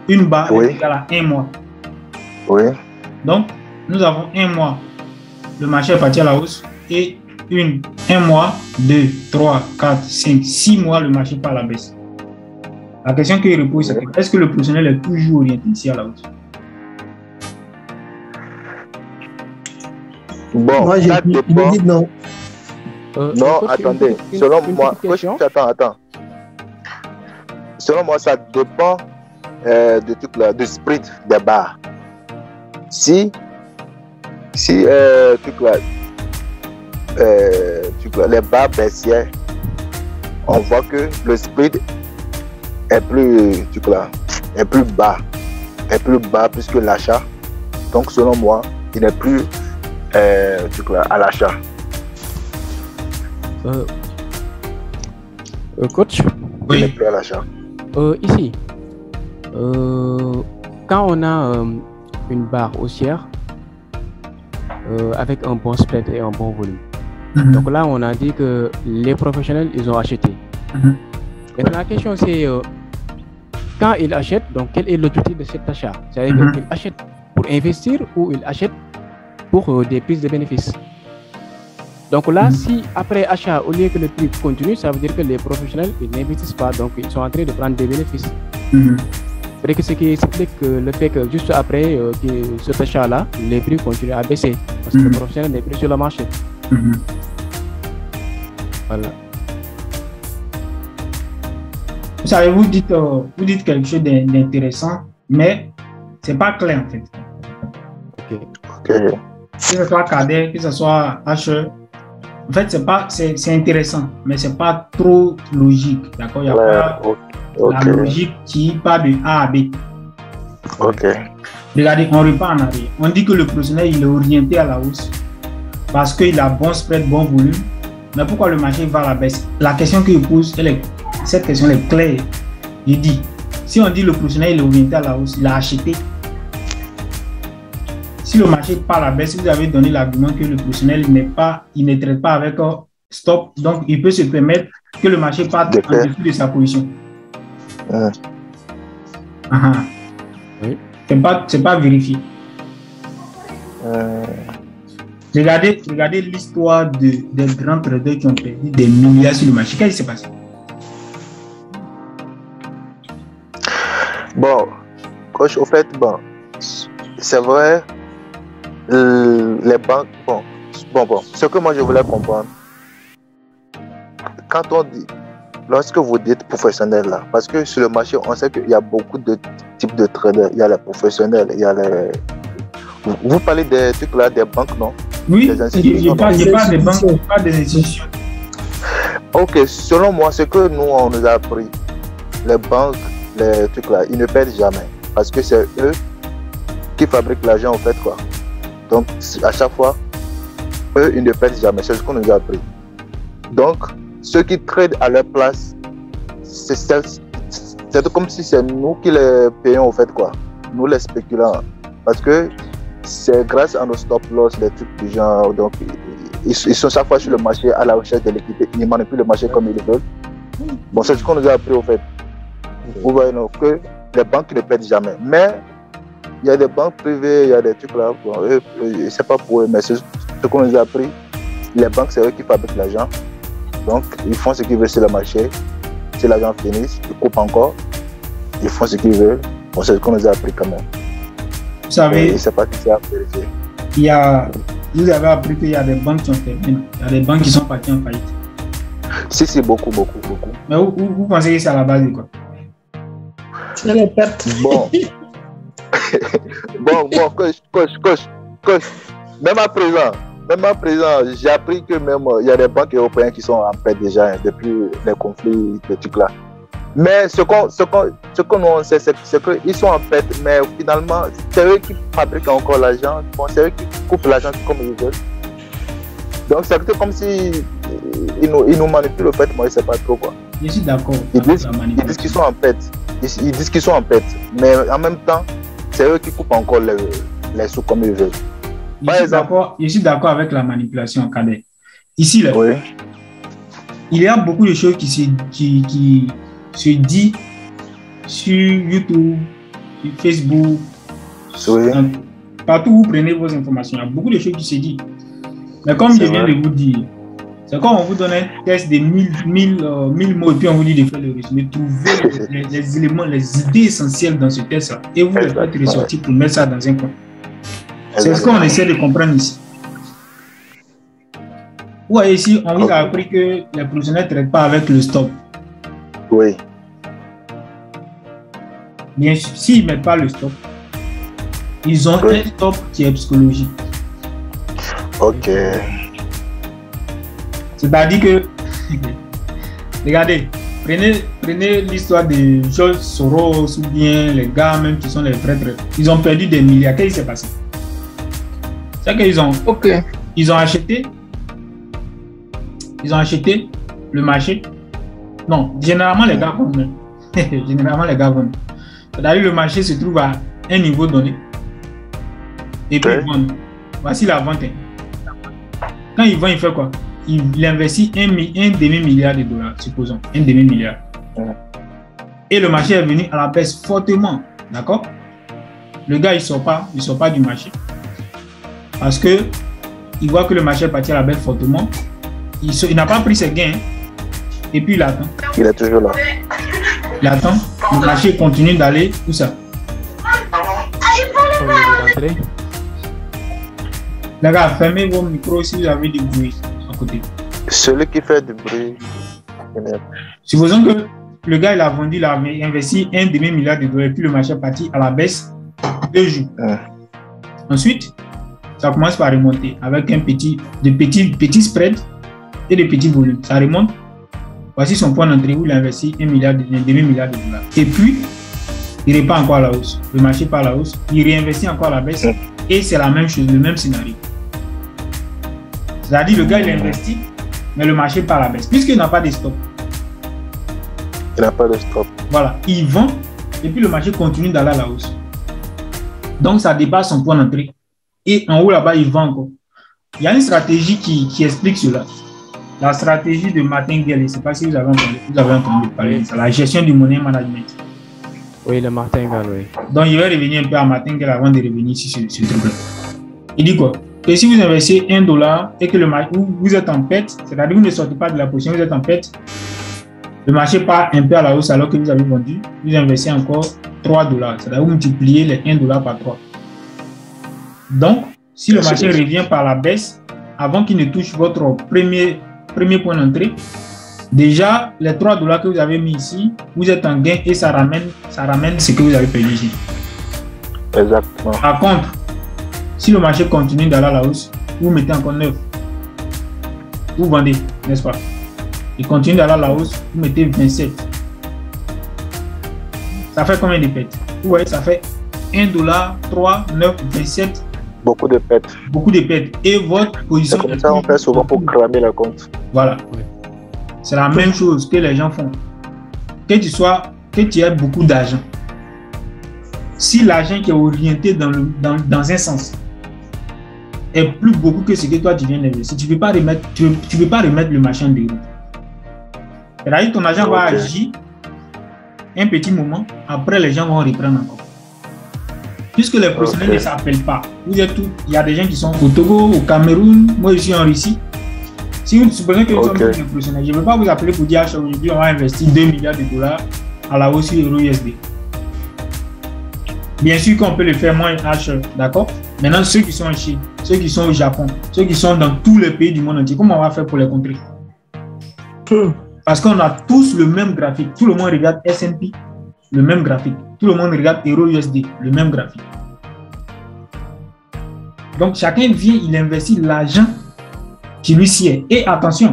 Une barre est égale à 1 mois. Oui. Donc, nous avons 1 mois. Le marché est parti à la hausse. Et 1 mois, 2, 3, 4, 5, 6 mois, le marché part à la baisse. La question qu'il repose, c'est est-ce que le professionnel est toujours orienté ici à la hausse? Bon, moi, je dis non. Non, attendez. Selon moi, attends. Selon moi, ça dépend du sprint des barres. Si les barres baissières on voit que le split est plus bas plus que l'achat. Donc selon moi, il n'est plus à l'achat. Coach, il n'est plus à l'achat. Ici, quand on a une barre haussière avec un bon spread et un bon volume, donc là on a dit que les professionnels ils ont acheté. Maintenant la question c'est quand ils achètent, donc quel est l'objectif de cet achat? C'est-à-dire qu'ils achètent pour investir ou ils achètent pour des prises de bénéfices. Donc là, si après achat, au lieu que le prix continue, ça veut dire que les professionnels ils n'investissent pas, donc ils sont en train de prendre des bénéfices. C'est ce qui explique le fait que juste après cet achat-là, les prix continuent à baisser parce que le professionnel n'est plus sur le marché. Voilà. Vous savez, vous dites quelque chose d'intéressant, mais c'est pas clair en fait. Okay. Que ce soit Cadet, que ce soit HE, en fait, c'est intéressant, mais c'est pas trop logique, d'accord? Il n'y a pas la logique qui part de A à B. Regardez, on repart en arrière. On dit que le professionnel il est orienté à la hausse parce qu'il a bon spread, bon volume. Mais pourquoi le marché va à la baisse? La question que je pose, cette question est claire. Je dis, si on dit le professionnel il est orienté à la hausse, il a acheté. Si le marché part à la baisse, vous avez donné l'argument que le professionnel il ne traite pas avec stop, donc il peut se permettre que le marché parte en dessous de sa position. Oui. C'est pas vérifié. Regardez l'histoire des grands traders qui ont perdu des milliards sur le marché. Qu'est-ce qui s'est passé? Bon, coach, au fait, c'est vrai, les banques, ce que moi je voulais comprendre, quand on dit, lorsque vous dites professionnel là, parce que sur le marché, on sait qu'il y a beaucoup de types de traders, il y a les professionnels, il y a les... Vous parlez des trucs là, des banques, non? Oui, je parle des banques, je parle des institutions. Ok, selon moi, ce que on nous a appris, les banques, les trucs là, ils ne perdent jamais, parce que c'est eux qui fabriquent l'argent en fait quoi. Donc à chaque fois, eux ils ne perdent jamais, c'est ce qu'on nous a appris. Donc ceux qui tradent à leur place, c'est comme si c'est nous qui les payons en fait quoi, nous les spéculants, parce que c'est grâce à nos stop loss, les trucs du genre, donc ils sont chaque fois sur le marché à la recherche de l'équité, ils manipulent le marché comme ils veulent. Bon, c'est ce qu'on nous a appris en fait. Vous voyez donc, que les banques ne perdent jamais, mais il y a des banques privées, il y a des trucs là, c'est pas pour eux, mais c'est ce qu'on nous a appris. Les banques, c'est eux qui fabriquent l'argent, donc ils font ce qu'ils veulent sur le marché. Si l'argent finit, ils coupent encore, ils font ce qu'ils veulent. Bon, c'est ce qu'on nous a appris quand même. Vous savez, c'est pas si c'est à vérifier. Vous avez appris qu'il y a des banques qui ont fermé, il y a des banques qui sont parties en faillite. Si, beaucoup. Mais vous pensez que c'est à la base de quoi? C'est les pertes. Bon, coach. Même à présent, j'ai appris que même il y a des banques européennes qui sont en perte déjà depuis les conflits, les trucs là. Mais ce qu'on nous sait, c'est qu'ils sont en perte, mais finalement, c'est eux qui fabriquent encore l'argent, c'est eux qui coupent l'argent comme ils veulent. Donc c'est comme si ils nous manipulent, au fait, moi je sais pas trop quoi. Je suis d'accord. Ils disent qu'ils sont en perte. Ils disent qu'ils sont en perte, mais en même temps, c'est eux qui coupent encore les sous comme ils veulent. Je suis d'accord avec la manipulation, Cadet. Ici, là, oui. Il y a beaucoup de choses qui se disent sur YouTube, sur Facebook, oui. Partout où vous prenez vos informations. Il y a beaucoup de choses qui se disent. Mais comme je viens de vous dire, c'est comme on vous donne un test de 1000 mots et puis on vous dit de faire le résumé. Trouvez les éléments, les idées essentielles dans ce test-là et vous les faites ressortir pour mettre ça dans un coin. C'est ce qu'on essaie de comprendre ici. Vous voyez ici, on vous a appris que les professionnels ne traitent pas avec le stop. Oui. Bien sûr, s'ils ne mettent pas le stop, ils ont un stop qui est psychologique. Ok. C'est-à-dire que Regardez, prenez l'histoire de George Soros ou bien les gars même qui sont les prêtres. Ils ont perdu des milliards. Qu'est-ce qui s'est passé? C'est qu'ils ont, ils ont acheté le marché. Non, généralement les gars vendent. Généralement les gars vendent. C'est-à-dire le marché se trouve à un niveau donné. Et puis ils vendent. Voici la vente. Quand il vend, il fait quoi? Il investit un demi-milliard de dollars, supposons. Un demi-milliard. Et le marché est venu à la baisse fortement. D'accord? Le gars, il sort pas du marché. Parce que il voit que le marché est parti à la baisse fortement. Il n'a pas pris ses gains. Et puis il attend. Il est toujours là. Il attend. Le marché continue d'aller. Où ça? Les gars, fermez vos micros si vous avez du bruit à côté. Celui qui fait du bruit. Supposons que le gars, il a vendu, il a investi un demi-milliard de dollars et puis le marché est parti à la baisse 2 jours. Ensuite, ça commence par remonter avec de petits spreads et de petits volumes. Ça remonte. Voici son point d'entrée où il a investi un demi-milliard de dollars. Et puis, il repart encore à la hausse. Le marché part à la hausse. Il réinvestit encore à la baisse. Et c'est la même chose, le même scénario. C'est-à-dire, le gars, il investit, mais le marché part à la baisse. Puisqu'il n'a pas de stop. Il n'a pas de stop. Voilà. Il vend et puis le marché continue d'aller à la hausse. Donc, ça dépasse son point d'entrée. Et en haut, là-bas, il vend encore. Il y a une stratégie qui explique cela. La stratégie de Martingale, je ne sais pas si vous avez entendu parler de ça, la gestion du money management. Oui, le Martingale, oui. Donc, il va revenir un peu à Martingale avant de revenir sur ce truc-là. Il dit quoi? Que si vous investissez $1 et que le marché, vous êtes en perte, c'est-à-dire que vous ne sortez pas de la position, vous êtes en perte, le marché part un peu à la hausse alors que vous avez vendu, vous investissez encore $3. C'est-à-dire que vous multipliez les $1 par 3. Donc, si le marché revient par la baisse, avant qu'il ne touche votre premier point d'entrée, déjà, les $3 que vous avez mis ici, vous êtes en gain et ça ramène ce que vous avez perdu ici. Exactement. Par contre, si le marché continue d'aller à la hausse, vous mettez encore 9. Vous vendez, n'est-ce pas? Il continue d'aller à la hausse, vous mettez 27. Ça fait combien de pertes? Vous voyez, ça fait $1, 3, 9, 27. Beaucoup de pertes. Beaucoup de pertes. Et votre position. C'est comme ça qu'on fait souvent pour cramer la compte. Voilà. C'est la même chose que les gens font. Que tu aies beaucoup d'argent. Si l'argent qui est orienté dans un sens est plus beaucoup que ce que toi tu viens d'investir, tu ne peux pas remettre le marché en déroute. C'est-à-dire que ton argent va agir un petit moment, après les gens vont reprendre encore. Puisque les professionnels ne s'appellent pas. Vous êtes tous, il y a des gens qui sont au Togo, au Cameroun, moi je suis en Russie. Si vous supposez que nous sommes des professionnels, je ne vais pas vous appeler pour dire aujourd'hui on va investir $2 milliards à la hausse sur l'euro-USD. Bien sûr qu'on peut le faire moins H, d'accord? Maintenant, ceux qui sont en Chine, ceux qui sont au Japon, ceux qui sont dans tous les pays du monde entier, comment on va faire pour les contrer? Parce qu'on a tous le même graphique. Tout le monde regarde S&P, le même graphique. Tout le monde regarde euro-USD, le même graphique. Donc, chacun vient, il investit l'argent qui lui sied. Et attention,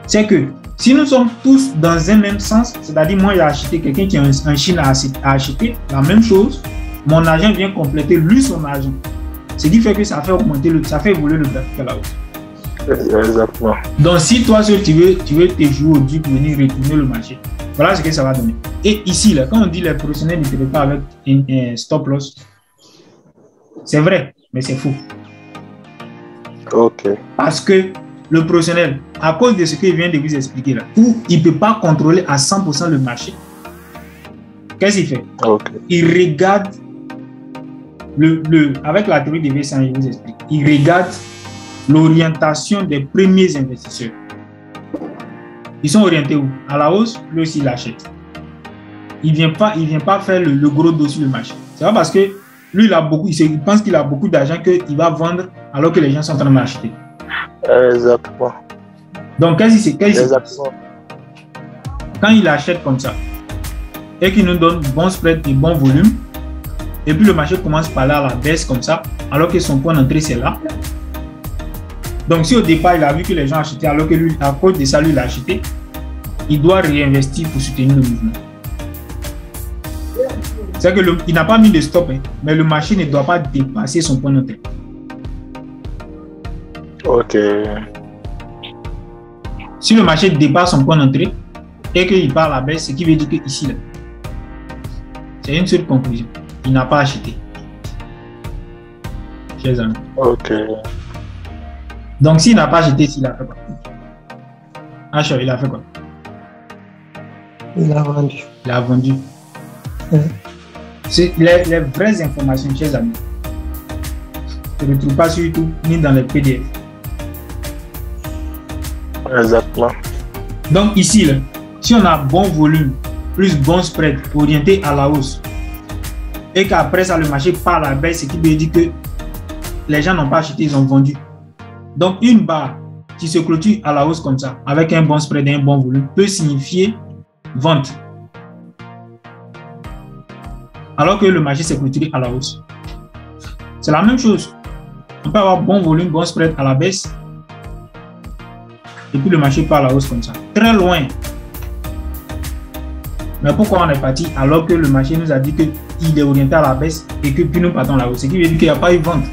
c'est que si nous sommes tous dans un même sens, c'est-à-dire moi j'ai acheté, quelqu'un qui est en Chine a acheté la même chose, mon argent vient compléter lui son argent. Ce qui fait que ça fait augmenter, ça fait évoluer le graphique à la hausse. Exactement. Donc si toi seul tu veux te jouer au dupe pour venir retourner le marché, voilà ce que ça va donner. Et ici, là, quand on dit les professionnels ne travaillent pas avec un stop loss, c'est vrai, mais c'est faux. Ok. Parce que le professionnel, à cause de ce qu'il vient de vous expliquer là, où il ne peut pas contrôler à 100% le marché, qu'est-ce qu'il fait? Il regarde avec la théorie des V100, il vous explique. Il regarde l'orientation des premiers investisseurs. Ils sont orientés où? À la hausse, lui aussi il achète. Il vient pas faire le gros dos sur le marché. C'est pas parce que lui il pense qu'il a beaucoup d'argent qu'il va vendre alors que les gens sont en train d'acheter. Exactement. Donc qu'est-ce qu'il fait? Quand il achète comme ça et qu'il nous donne bon spread et bon volume, et puis le marché commence par là à la baisse comme ça, alors que son point d'entrée c'est là. Donc si au départ il a vu que les gens achetaient alors que lui, à cause de ça, lui il a acheté, il doit réinvestir pour soutenir le mouvement. C'est que il n'a pas mis de stop, hein, mais le marché ne doit pas dépasser son point d'entrée. Ok. Si le marché dépasse son point d'entrée et qu'il part à la baisse, ce qui veut dire que ici, là, c'est une seule conclusion. Il n'a pas acheté. Chers amis. Ok. Donc, s'il n'a pas acheté, il a fait quoi? Achat, il a fait quoi? Il a vendu. Il a vendu. Oui. C'est les vraies informations, chers amis. Tu ne les trouves pas sur YouTube ni dans les PDF. Exactement. Donc ici, là, si on a bon volume, plus bon spread orienté à la hausse, et qu'après ça, le marché part à la baisse, ce qui veut dire que les gens n'ont pas acheté, ils ont vendu. Donc une barre qui se clôture à la hausse comme ça, avec un bon spread et un bon volume, peut signifier vente. Alors que le marché s'est clôturé à la hausse. C'est la même chose. On peut avoir bon volume, bon spread à la baisse, et puis le marché part à la hausse comme ça. Très loin. Mais pourquoi on est parti alors que le marché nous a dit qu'il est orienté à la baisse et que puis nous partons à la hausse? Ce qui veut dire qu'il n'y a pas eu vente.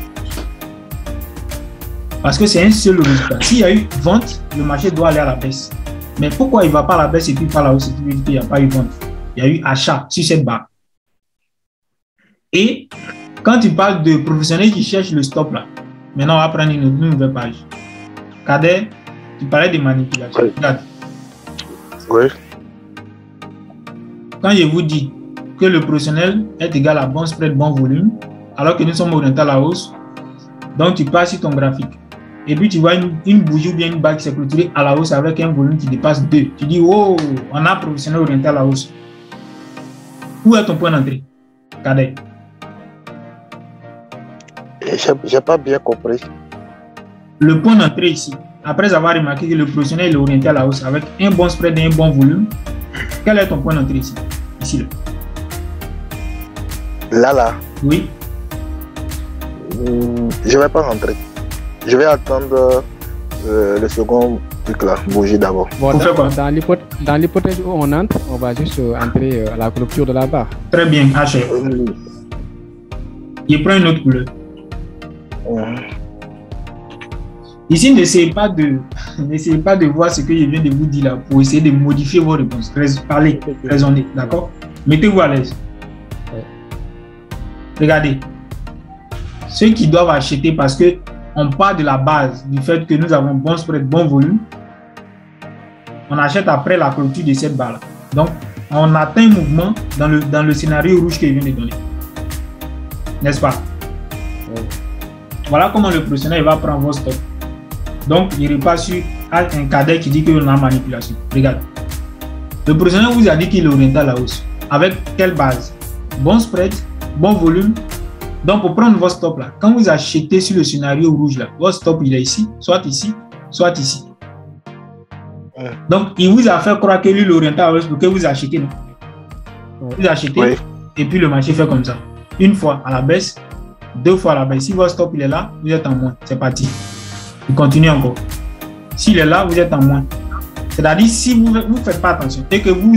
Parce que c'est un seul résultat. S'il y a eu vente, le marché doit aller à la baisse. Mais pourquoi il ne va pas à la baisse et puis pas à la hausse? Ce qui veut dire qu'il n'y a pas eu vente. Il y a eu achat sur cette barre. Et quand tu parles de professionnels qui cherchent le stop là, maintenant on va prendre une nouvelle page. Kader, tu parlais de manipulation. Oui. Regarde. Oui. Quand je vous dis que le professionnel est égal à bon spread, bon volume, alors que nous sommes orientés à la hausse, donc tu passes sur ton graphique. Et puis tu vois une bougie ou bien une barre qui s'est clôturée à la hausse avec un volume qui dépasse 2. Tu dis, oh, on a un professionnel orienté à la hausse. Où est ton point d'entrée, Kader? J'ai pas bien compris. Le point d'entrée ici, après avoir remarqué que le professionnel est orienté à la hausse avec un bon spread et un bon volume, quel est ton point d'entrée ici? Ici, là. Là. Oui. Je vais pas rentrer. Je vais attendre le second truc là, bouger d'abord. Bon, Pour faire quoi? dans l'hypothèse où on entre, on va juste entrer à la clôture de la barre. Très bien, H. Il prend une autre couleur. Ici, n'essayez pas de voir ce que je viens de vous dire là pour essayer de modifier vos réponses. Parlez, raisonnez, d'accord? Mettez-vous à l'aise. Regardez. Ceux qui doivent acheter parce que on part de la base du fait que nous avons bon spread, bon volume, on achète après la clôture de cette barre là. Donc, on atteint un mouvement dans le scénario rouge que je viens de donner. N'est-ce pas? Voilà comment le professionnel va prendre vos stocks. Donc, il repasse sur un Kader qui dit qu'on a manipulation. Regarde. Le professionnel vous a dit qu'il est orienté à la hausse. Avec quelle base? Bon spread, bon volume. Donc, pour prendre vos stops là, quand vous achetez sur le scénario rouge là, votre stop il est ici, soit ici, soit ici. Donc, il vous a fait croire que lui est orienté à la hausse pour que vous achetez. Non? Vous achetez et puis le marché fait comme ça. Une fois à la baisse, deux fois à la baisse. Si votre stop il est là, vous êtes en moins. C'est parti. Vous continuez encore. S'il est là, vous êtes en moins. C'est-à-dire, si vous ne faites pas attention et que vous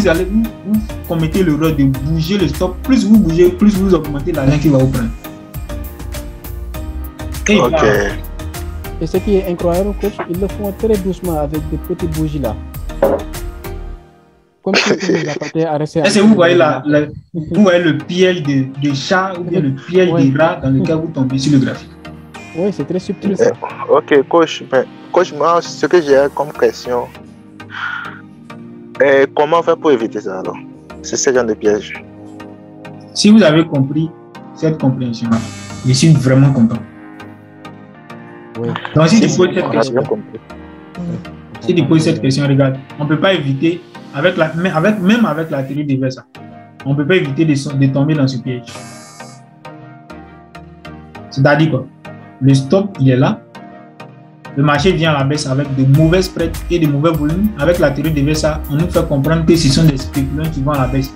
commettez l'erreur de bouger le stop, plus vous bougez, plus vous augmentez l'argent qui va vous prendre. Et ok. voilà. Et ce qui est incroyable, coach, ils le font très doucement avec des petites bougies là. Comme si vous apportez à rester. Est-ce que vous voyez, vous voyez le piège de chat ou bien le piège des rats dans lequel vous tombez sur le graphique? Oui, c'est très subtil ça. Ok, coach. Coach, moi, ce que j'ai comme question, comment faire pour éviter ça alors? C'est ce genre de piège. Si vous avez compris cette compréhension, je suis vraiment content. Oui. Donc, si tu poses cette question, regarde, on ne peut pas éviter, même avec la théorie des Versa, on ne peut pas éviter de tomber dans ce piège. C'est-à-dire quoi? Le stop, il est là. Le marché vient à la baisse avec de mauvais spreads et de mauvais volumes. Avec la théorie des Versa, on nous fait comprendre que ce sont des spéculants qui vont à la baisse.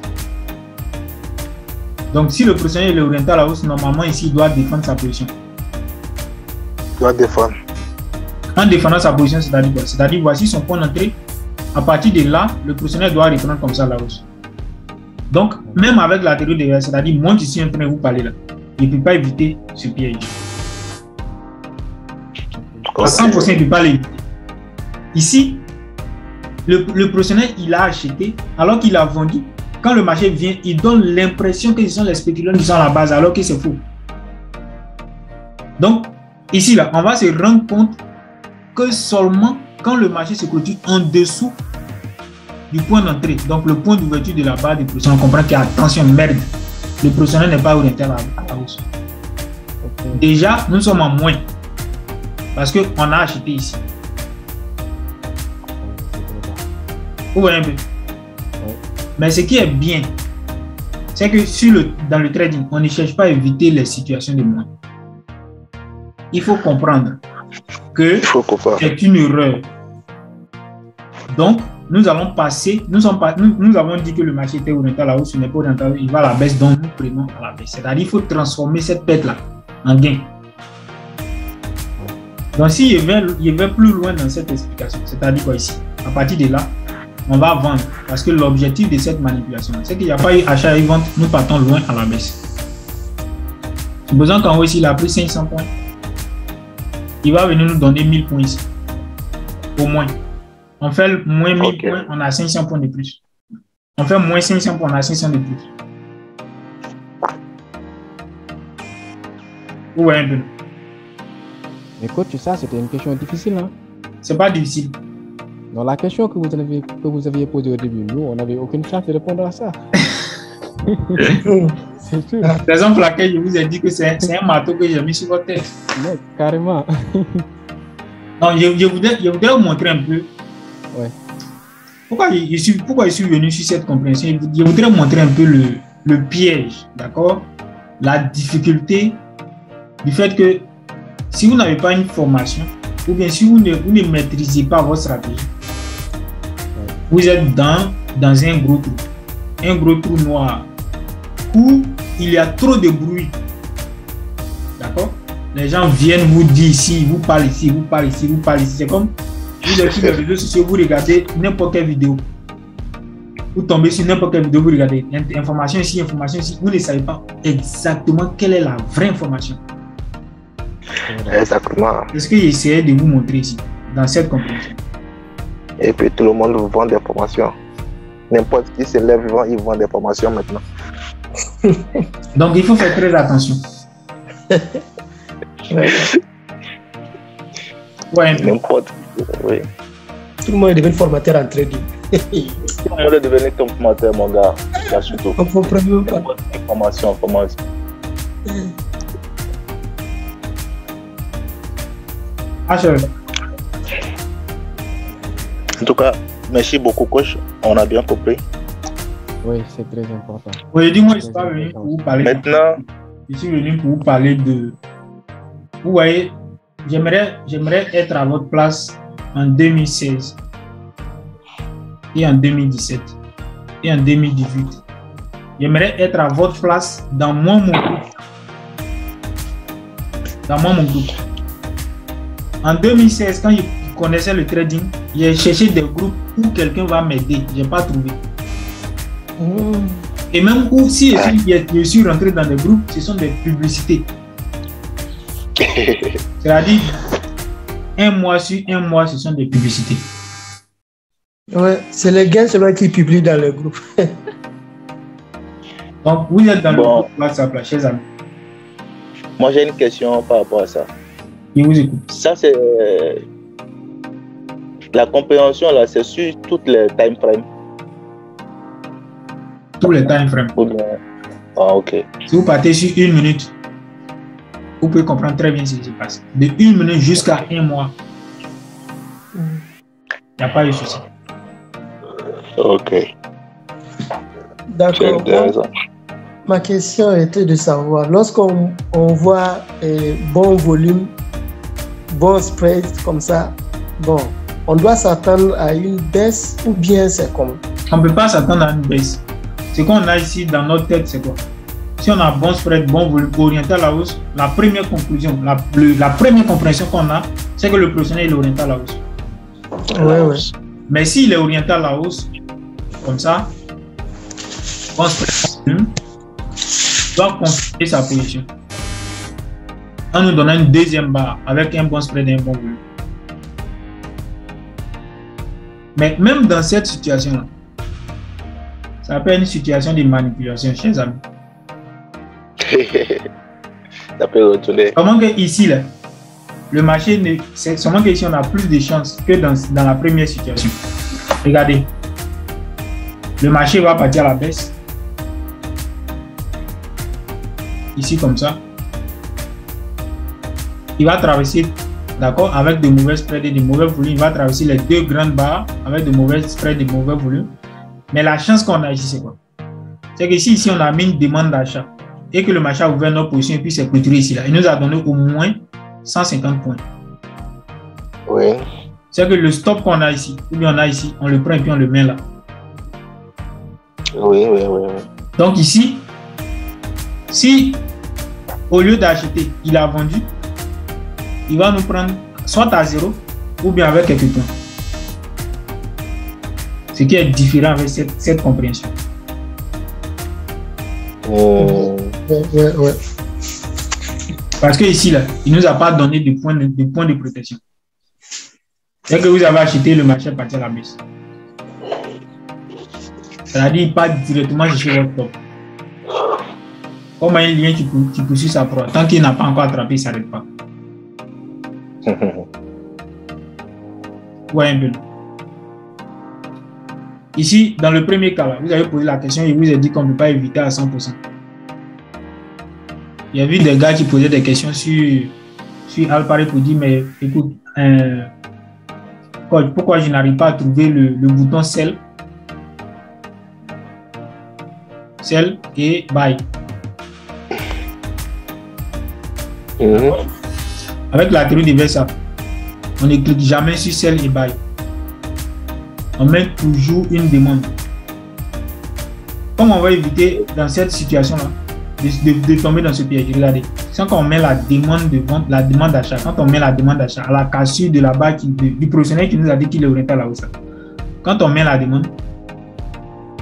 Donc, si le professionnel est orienté à la hausse, normalement, ici, il doit défendre sa position. Il doit défendre. En défendant sa position, c'est-à-dire quoi? C'est-à-dire, voici son point d'entrée À partir de là, le professionnel doit reprendre comme ça la hausse. Donc, même avec la théorie des verres, c'est-à-dire moi qui suis en train de vous parler là, il ne peut pas éviter ce piège. À 100%, il ne peut pas l'éviter. Ici, le professionnel, il a acheté alors qu'il a vendu. Quand le marché vient, il donne l'impression que ce sont les spéculateurs qui sont à la base alors que c'est faux. Donc, ici, là, on va se rendre compte que seulement quand le marché se clôture en dessous du point d'entrée, donc le point d'ouverture de la barre de professionnel, on comprend qu'attention, merde, le professionnel n'est pas orienté à la hausse. Déjà, nous sommes en moins parce qu'on a acheté ici. Vous voyez un peu. Mais ce qui est bien, c'est que dans le trading, on ne cherche pas à éviter les situations de moins. Il faut comprendre que c'est une erreur. Donc, nous allons passer, nous avons dit que le marché était orienté à la hausse, il n'est pas orienté à la hausse, il va à la baisse, donc nous prenons à la baisse. C'est-à-dire qu'il faut transformer cette perte-là en gain. Donc, si il va plus loin dans cette explication, c'est-à-dire quoi ici? À partir de là, on va vendre. Parce que l'objectif de cette manipulation, c'est qu'il n'y a pas eu achat et vente, nous partons loin à la baisse. Supposons qu'en haut ici, il a pris 500 points. Il va venir nous donner 1000 points ici. Au moins. On fait moins 1000 points, on a 500 points de plus. On fait moins 500 points, on a 500 de plus. Vous voyez un peu. Mais coach, ça c'était une question difficile, hein? C'est pas difficile. Non, la question que vous aviez posée au début, nous, on n'avait aucune chance de répondre à ça. C'est sûr. La raison pour laquelle je vous ai dit que c'est un marteau que j'ai mis sur votre tête. Non, carrément. Non, je voudrais vous montrer un peu. Ouais. Pourquoi je suis venu sur cette compréhension. Je voudrais vous montrer un peu le piège, d'accord? La difficulté du fait que si vous n'avez pas une formation, ou bien si vous ne maîtrisez pas votre stratégie, vous êtes dans un gros trou noir où il y a trop de bruit. D'accord? Les gens viennent vous dire ici, vous parlent ici, vous parlent ici, vous parlent ici. C'est comme vous êtes sur les réseaux sociaux, vous regardez n'importe quelle vidéo. Vous tombez sur n'importe quelle vidéo, vous regardez information ici, vous ne savez pas exactement quelle est la vraie information. Exactement. C'est ce que j'essayais de vous montrer ici, dans cette compréhension. Et puis tout le monde vous vend des formations. N'importe qui se lève, il vend des formations maintenant. Donc il faut faire très attention. Ouais. N'importe qui, oui. Tout le monde est devenu formateur en trading. Tout le monde est devenu ton formateur, mon gars. Là, surtout. On comprend pas. Formation. En tout cas, merci beaucoup, coach. On a bien compris. Oui, c'est très important. Oui, dis-moi, je suis pas venu pour vous parler. Maintenant, je suis venu pour vous parler de. Vous voyez, j'aimerais être à votre place en 2016 et en 2017 et en 2018. J'aimerais être à votre place dans mon groupe. En 2016, quand je connaissais le trading, j'ai cherché des groupes où quelqu'un va m'aider. Je n'ai pas trouvé. Et même si je suis rentré dans des groupes, ce sont des publicités. C'est-à-dire, un mois sur un mois, ce sont des publicités. Ouais, c'est les gars seulement qui publient dans le groupe. Donc, vous êtes dans le groupe WhatsApp, là, chers amis. Moi, j'ai une question par rapport à ça. Je vous écoute. Ça, c'est la compréhension, là, c'est sur toutes les time frames. Tous les time frames. Ah, ok. Si vous partez sur 1 minute, vous pouvez comprendre très bien ce qui se passe. De 1 minute jusqu'à 1 mois, il n'y a pas eu de souci. Ok. D'accord. Ma question était de savoir, lorsqu'on voit bon volume, bon spread comme ça, bon, on doit s'attendre à une baisse ou bien c'est comment? On ne peut pas s'attendre à une baisse. Ce qu'on a ici dans notre tête, c'est quoi? Si on a bon spread, bon volume, orienté à la hausse, la première conclusion, la première compréhension qu'on a, c'est que le professionnel est orienté à la hausse. Ouais. Mais s'il est orienté à la hausse, comme ça, bon spread doit confirmer sa position en nous donnant une deuxième barre avec un bon spread et un bon volume. Mais même dans cette situation-là, ça s'appelle une situation de manipulation, chers amis. Ça peut retourner. Comment que ici, là, le marché, c'est seulement qu'ici, on a plus de chances que dans la première situation. Regardez, le marché va partir à la baisse. Ici, comme ça. Il va traverser, d'accord, avec de mauvais spreads et de mauvais volumes. Il va traverser les deux grandes barres avec de mauvais spreads et de mauvais volumes. Mais la chance qu'on a ici, c'est quoi? C'est que si ici, on a mis une demande d'achat et que le marché a ouvert notre position et puis c'est clôturé ici, là, il nous a donné au moins 150 points. Oui. C'est que le stop qu'on a ici, ou bien on a ici, on le prend et puis on le met là. Oui. Donc ici, si au lieu d'acheter, il a vendu, il va nous prendre soit à 0 ou bien avec quelques points. Ce qui est différent avec cette compréhension. Ouais. Parce que ici, là, il ne nous a pas donné de points de protection. C'est que vous avez acheté, le marché partir à la baisse. C'est-à-dire, il part directement chercher votre top. Comme un lien qui poursuit sa proie. Tant qu'il n'a pas encore attrapé, il ne s'arrête pas. Ouais, un peu. Ici, dans le premier cas, là, vous avez posé la question et vous avez dit qu'on ne peut pas éviter à 100%. Il y a eu des gars qui posaient des questions sur Alpari pour dire, mais écoute, pourquoi je n'arrive pas à trouver le bouton sell et buy. Avec la théorie de Versa, on ne clique jamais sur sell et buy. On met toujours une demande. Comment on va éviter dans cette situation-là de tomber dans ce piège? Regardez, quand on met la demande de vente, la demande d'achat, quand on met la demande d'achat à la cassure de la barre du professionnel qui nous a dit qu'il est orienté à la hausse, quand on met la demande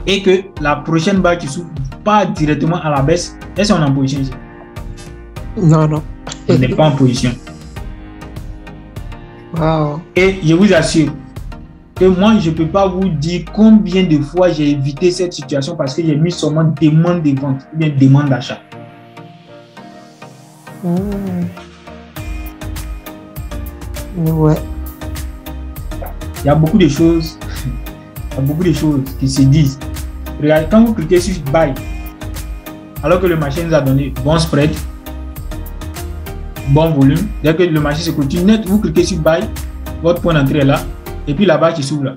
et que la prochaine barre qui s'ouvre pas directement à la baisse, est-ce qu'on est en position ici? Non. On n'est pas en position. Wow. Et je vous assure que moi, je ne peux pas vous dire combien de fois j'ai évité cette situation parce que j'ai mis seulement demande de vente ou bien demande d'achat. Ouais. Il y a beaucoup de choses qui se disent. Regardez, quand vous cliquez sur buy, alors que le marché nous a donné bon spread, bon volume, dès que le marché se clôture net, vous cliquez sur buy, votre point d'entrée est là, et puis là-bas qui s'ouvre là.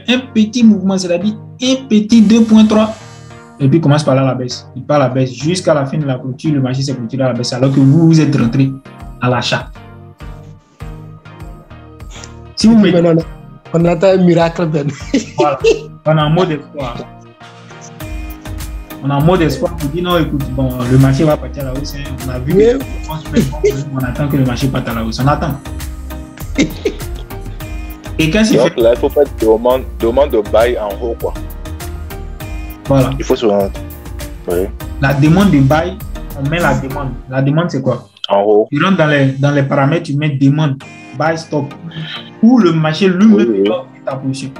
Un petit mouvement, c'est-à-dire un petit 2.3, et puis commence par là la baisse. Il part à la baisse jusqu'à la fin de la clôture, le marché s'est clôturé à la baisse, alors que vous êtes rentré à l'achat. Si vous mettez... On attend un miracle, Ben. Voilà. On est en mode espoir. On est en mode espoir pour dire non, écoute, bon, le marché va partir à la hausse. On a vu on attend que le marché parte à la hausse. On attend. Et quand c'est fait. Là, il faut faire demande de buy en haut, quoi. Voilà. Il faut se rendre. Oui. La demande de buy, on met la demande. La demande, c'est quoi? En haut. Tu rentres dans les paramètres, tu mets demande, buy, stop. Ou le marché lui-même bloque ta position.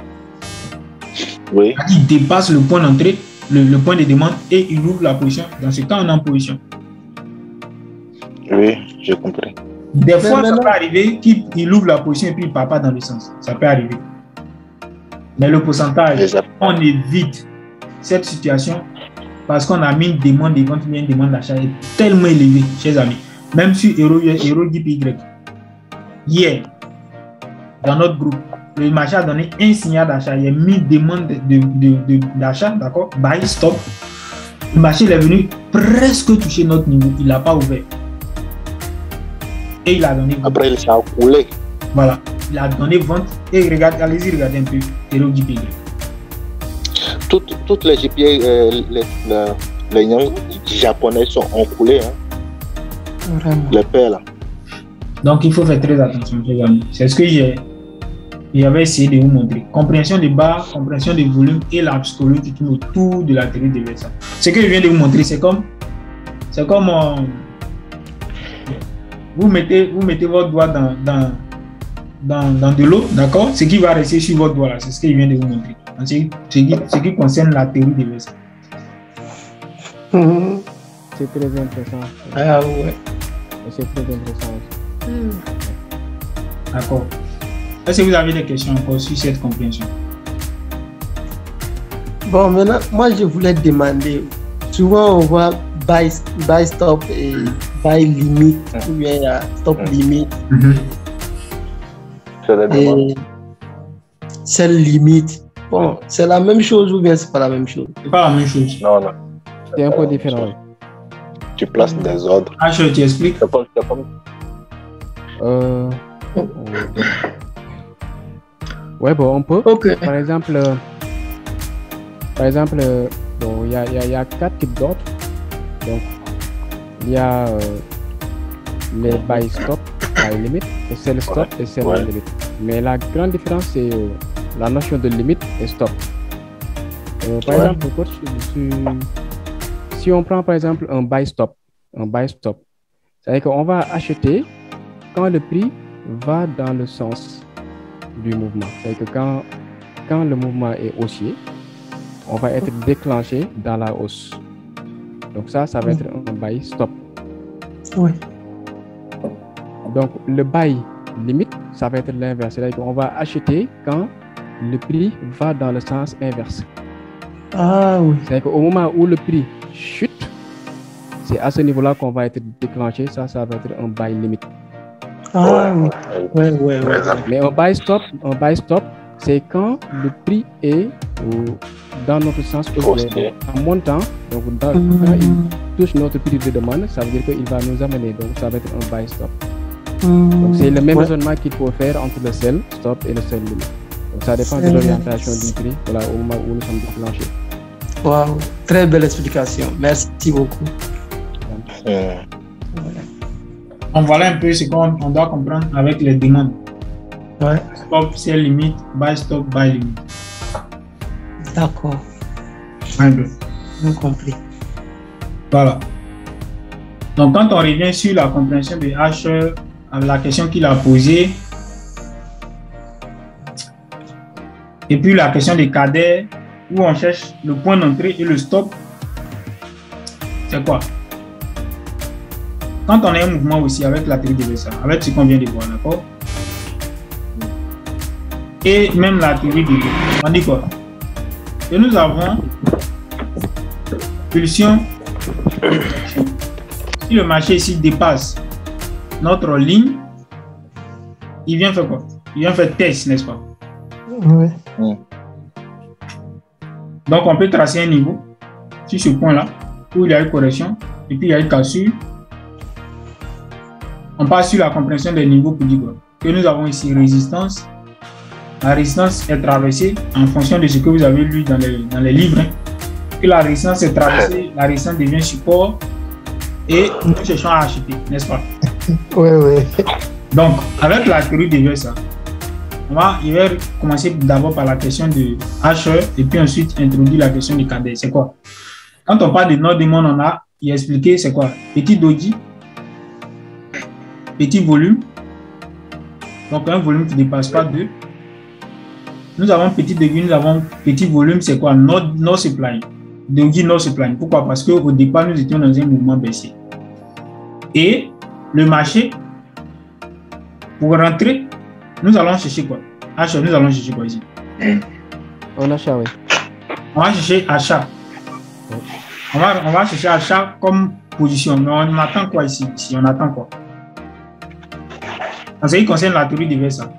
Oui. Il dépasse le point d'entrée, le point de demande et il ouvre la position. Dans ce cas, on est en position. Oui, j'ai compris. Des fois, ça peut arriver qu'il ouvre la position et puis il ne part pas dans le sens. Ça peut arriver. Mais le pourcentage, on évite cette situation parce qu'on a mis une demande de vente ou une demande d'achat tellement élevée, chers amis. Même sur EuroDPY. Hier, dans notre groupe, le marché a donné un signal d'achat. Il a mis demande d'achat, d'accord? Buy, stop. Le marché est venu presque toucher notre niveau. Il n'a pas ouvert. Et il a donné vente. Après, il s'est coulé. Voilà. Il a donné vente. Et allez-y, regardez un peu. EuroDPY. Toutes les GPI, les liens japonais sont encoulés. Hein. Vraiment. Les paires là. Donc, il faut faire très attention, les amis. C'est ce que j'ai Et j'avais essayé de vous montrer. Compréhension des barres, compréhension des volumes et la psychologie qui tourne autour de la théorie déversale. Ce que je viens de vous montrer, c'est comme vous mettez votre doigt dans de l'eau, d'accord? Ce qui va rester sur votre doigt là, c'est ce que je viens de vous montrer. Ce qui concerne la théorie déversale. C'est très intéressant. Ah ouais. C'est très intéressant aussi. D'accord. Est-ce que vous avez des questions encore sur cette compréhension? Bon, maintenant, moi je voulais te demander, souvent on voit buy stop et buy limit, ou bien stop limit. Et sell limit. Bon, c'est la même chose ou bien c'est pas la même chose? C'est pas la même chose. Non, non. C'est un peu différent. Tu places des ordres. Ah, je t'explique. Ouais, bon, on peut. Ok. Par exemple, bon, il y a 4 types d'ordres. Donc, il y a les buy stop, buy limit, et sell stop et sell limit. Mais la grande différence, c'est la notion de limite et stop. Par exemple, coach, si on prend par exemple un buy stop, c'est-à-dire qu'on va acheter quand le prix va dans le sens du mouvement. C'est-à-dire que quand le mouvement est haussier, on va être déclenché dans la hausse. Donc ça va être un buy stop. Oui. Donc le buy limite, ça va être l'inverse. C'est-à-dire qu'on va acheter quand le prix va dans le sens inverse. Ah oui. C'est-à-dire qu'au moment où le prix chute, c'est à ce niveau-là qu'on va être déclenché. Ça va être un buy limite. Ah oui. Ouais. Mais un buy stop, c'est quand le prix est dans notre sens haussier, en montant. Donc quand il touche notre prix de demande, ça veut dire qu'il va nous amener. Donc ça va être un buy stop. Donc c'est le même raisonnement qu'il faut faire entre le sell stop et le sell limit. Donc ça dépend de l'orientation du prix, voilà, au moment où nous sommes déclenchés. Wow, très belle explication. Merci beaucoup. Donc voilà un peu ce qu'on doit comprendre avec les demandes. Ouais. Stop, sell limite, buy stop, buy limite. D'accord. Un peu. Bien compris. Voilà. Donc quand on revient sur la compréhension de H, la question qu'il a posée, et puis la question des cadets, où on cherche le point d'entrée et le stop, c'est quoi? Quand on a un mouvement aussi avec la théorie déversale, avec ce qu'on vient de voir, d'accord? Et même la théorie déversale, on dit quoi? Et nous avons pulsion et traction. Si le marché ici dépasse notre ligne, il vient faire quoi? Il vient faire test, n'est-ce pas? Oui. Donc on peut tracer un niveau sur ce point-là où il y a une correction et puis il y a une cassure. On passe sur la compréhension des niveaux pour dire quoi? Que nous avons ici résistance. La résistance est traversée en fonction de ce que vous avez lu dans les livres. Que la résistance est traversée, la résistance devient support et nous cherchons à acheter, n'est-ce pas? Oui. Donc, avec la théorie déversale, il va commencer d'abord par la question de H et puis ensuite introduire la question du cadet. C'est quoi? Quand on parle de Nord Demon, on a expliqué c'est quoi? Petit doji, petit volume. Donc un volume qui ne dépasse pas 2. Nous avons petit doji, nous avons petit volume, c'est quoi? No supply. Doji no supply. Pourquoi? Parce qu'au départ, nous étions dans un mouvement baissier. Et le marché, pour rentrer, nous allons chercher quoi? Achat, nous allons chercher quoi ici? En achat, oui. On va chercher achat. On va chercher achat comme position. Mais on attend quoi ici? Ici, on attend quoi? En ce qui concerne la théorie déversale.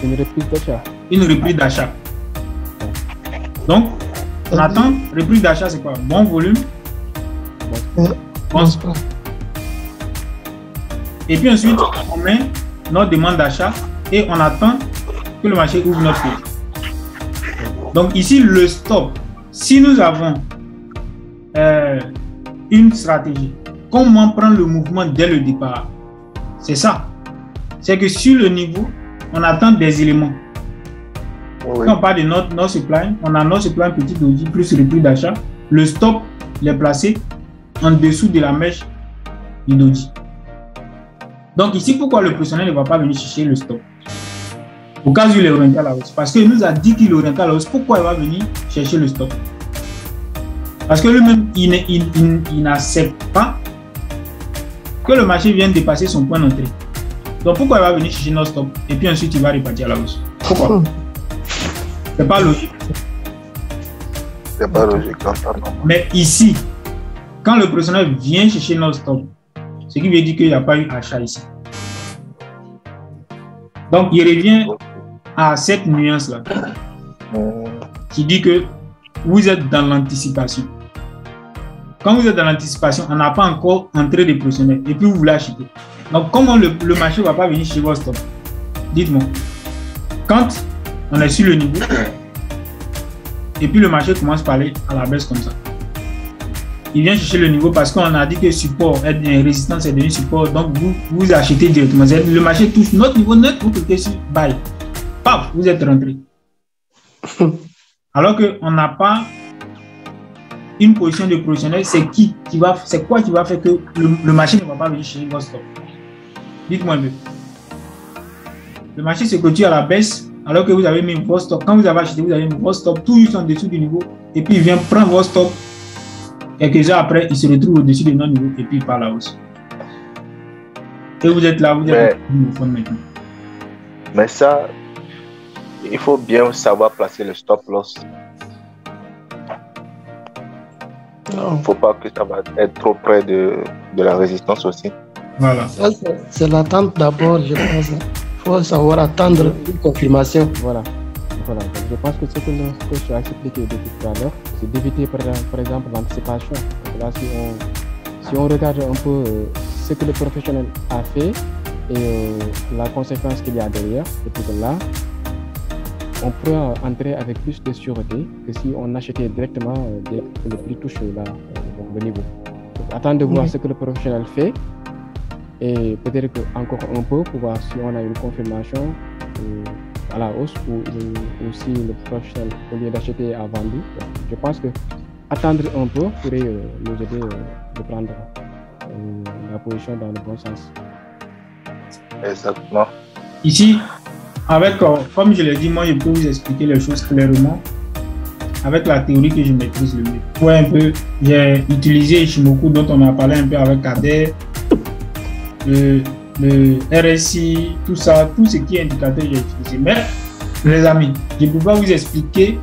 Une reprise d'achat. Une reprise d'achat. Donc, on attend, reprise d'achat, c'est quoi? Bon volume. Bon spot. Et puis ensuite, on met notre demande d'achat et on attend que le marché ouvre notre prix. Donc ici, le stop. Si nous avons une stratégie, comment prendre le mouvement dès le départ? C'est ça. c'est que sur le niveau, on attend des éléments. Oui. Quand on parle de notre supply, on a notre supply petit doji plus le prix d'achat. Le stop, il est placé en dessous de la mèche du doji. Donc ici, pourquoi le professionnel ne va pas venir chercher le stop? Au cas où il est orienté à la hausse. Parce qu'il nous a dit qu'il est orienté à la hausse. Pourquoi il va venir chercher le stop? Parce que lui-même, il n'accepte pas que le marché vienne dépasser son point d'entrée. Donc pourquoi il va venir chercher notre stop et puis ensuite il va repartir à la hausse? Pourquoi? C'est pas logique. C'est pas logique. Mais ici, quand le professionnel vient chercher notre stop, ce qui veut dire qu'il n'y a pas eu achat ici. Donc il revient à cette nuance-là qui dit que vous êtes dans l'anticipation. Quand vous êtes dans l'anticipation, on n'a pas encore entré des professionnels et puis vous voulez acheter. Donc comment le marché ne va pas venir chez votre stop? Dites-moi. Quand on est sur le niveau et puis le marché commence par aller à la baisse comme ça. Il vient chercher le niveau parce qu'on a dit que support, résistance est devenu support. Donc vous achetez directement. Le marché touche notre niveau net, vous cliquez sur buy. Paf, vous êtes rentré. Alors qu'on n'a pas une position de professionnel, c'est quoi qui va faire que le marché ne va pas venir chercher votre stop? Dites-moi un peu. Le marché se clôture à la baisse alors que vous avez mis votre stop. Quand vous avez acheté, vous avez mis votre stop tout juste en dessous du niveau et puis il vient prendre votre stop. Quelques heures après, il se retrouve au-dessus de notre niveau et puis il part à la hausse. Et vous êtes là, vous êtes au fond maintenant. Mais ça, il faut bien savoir placer le stop loss. Il ne faut pas que ça va être trop près de la résistance aussi. Voilà. C'est l'attente d'abord, je pense. Il faut savoir attendre une confirmation. Voilà. Donc, je pense que ce que je vais expliquer depuis tout à l'heure, c'est d'éviter par exemple l'anticipation. Là, si on regarde un peu ce que le professionnel a fait et la conséquence qu'il y a derrière, et puis là, on peut entrer avec plus de sûreté que si on achetait directement le prix touche le niveau. Donc, attendre de voir ce que le professionnel fait et peut-être encore un peu pour voir si on a une confirmation à la hausse ou si le professionnel, au lieu d'acheter, a vendu. Je pense que attendre un peu pourrait nous aider de prendre la position dans le bon sens. Exactement. Ici, comme je l'ai dit, moi je peux vous expliquer les choses clairement avec la théorie que je maîtrise le mieux. Ouais, un peu, j'ai utilisé Ishimoku dont on a parlé un peu avec Kader, le RSI, tout ça, tout ce qui est indicateur, j'ai utilisé. Mais, les amis, je ne peux pas vous expliquer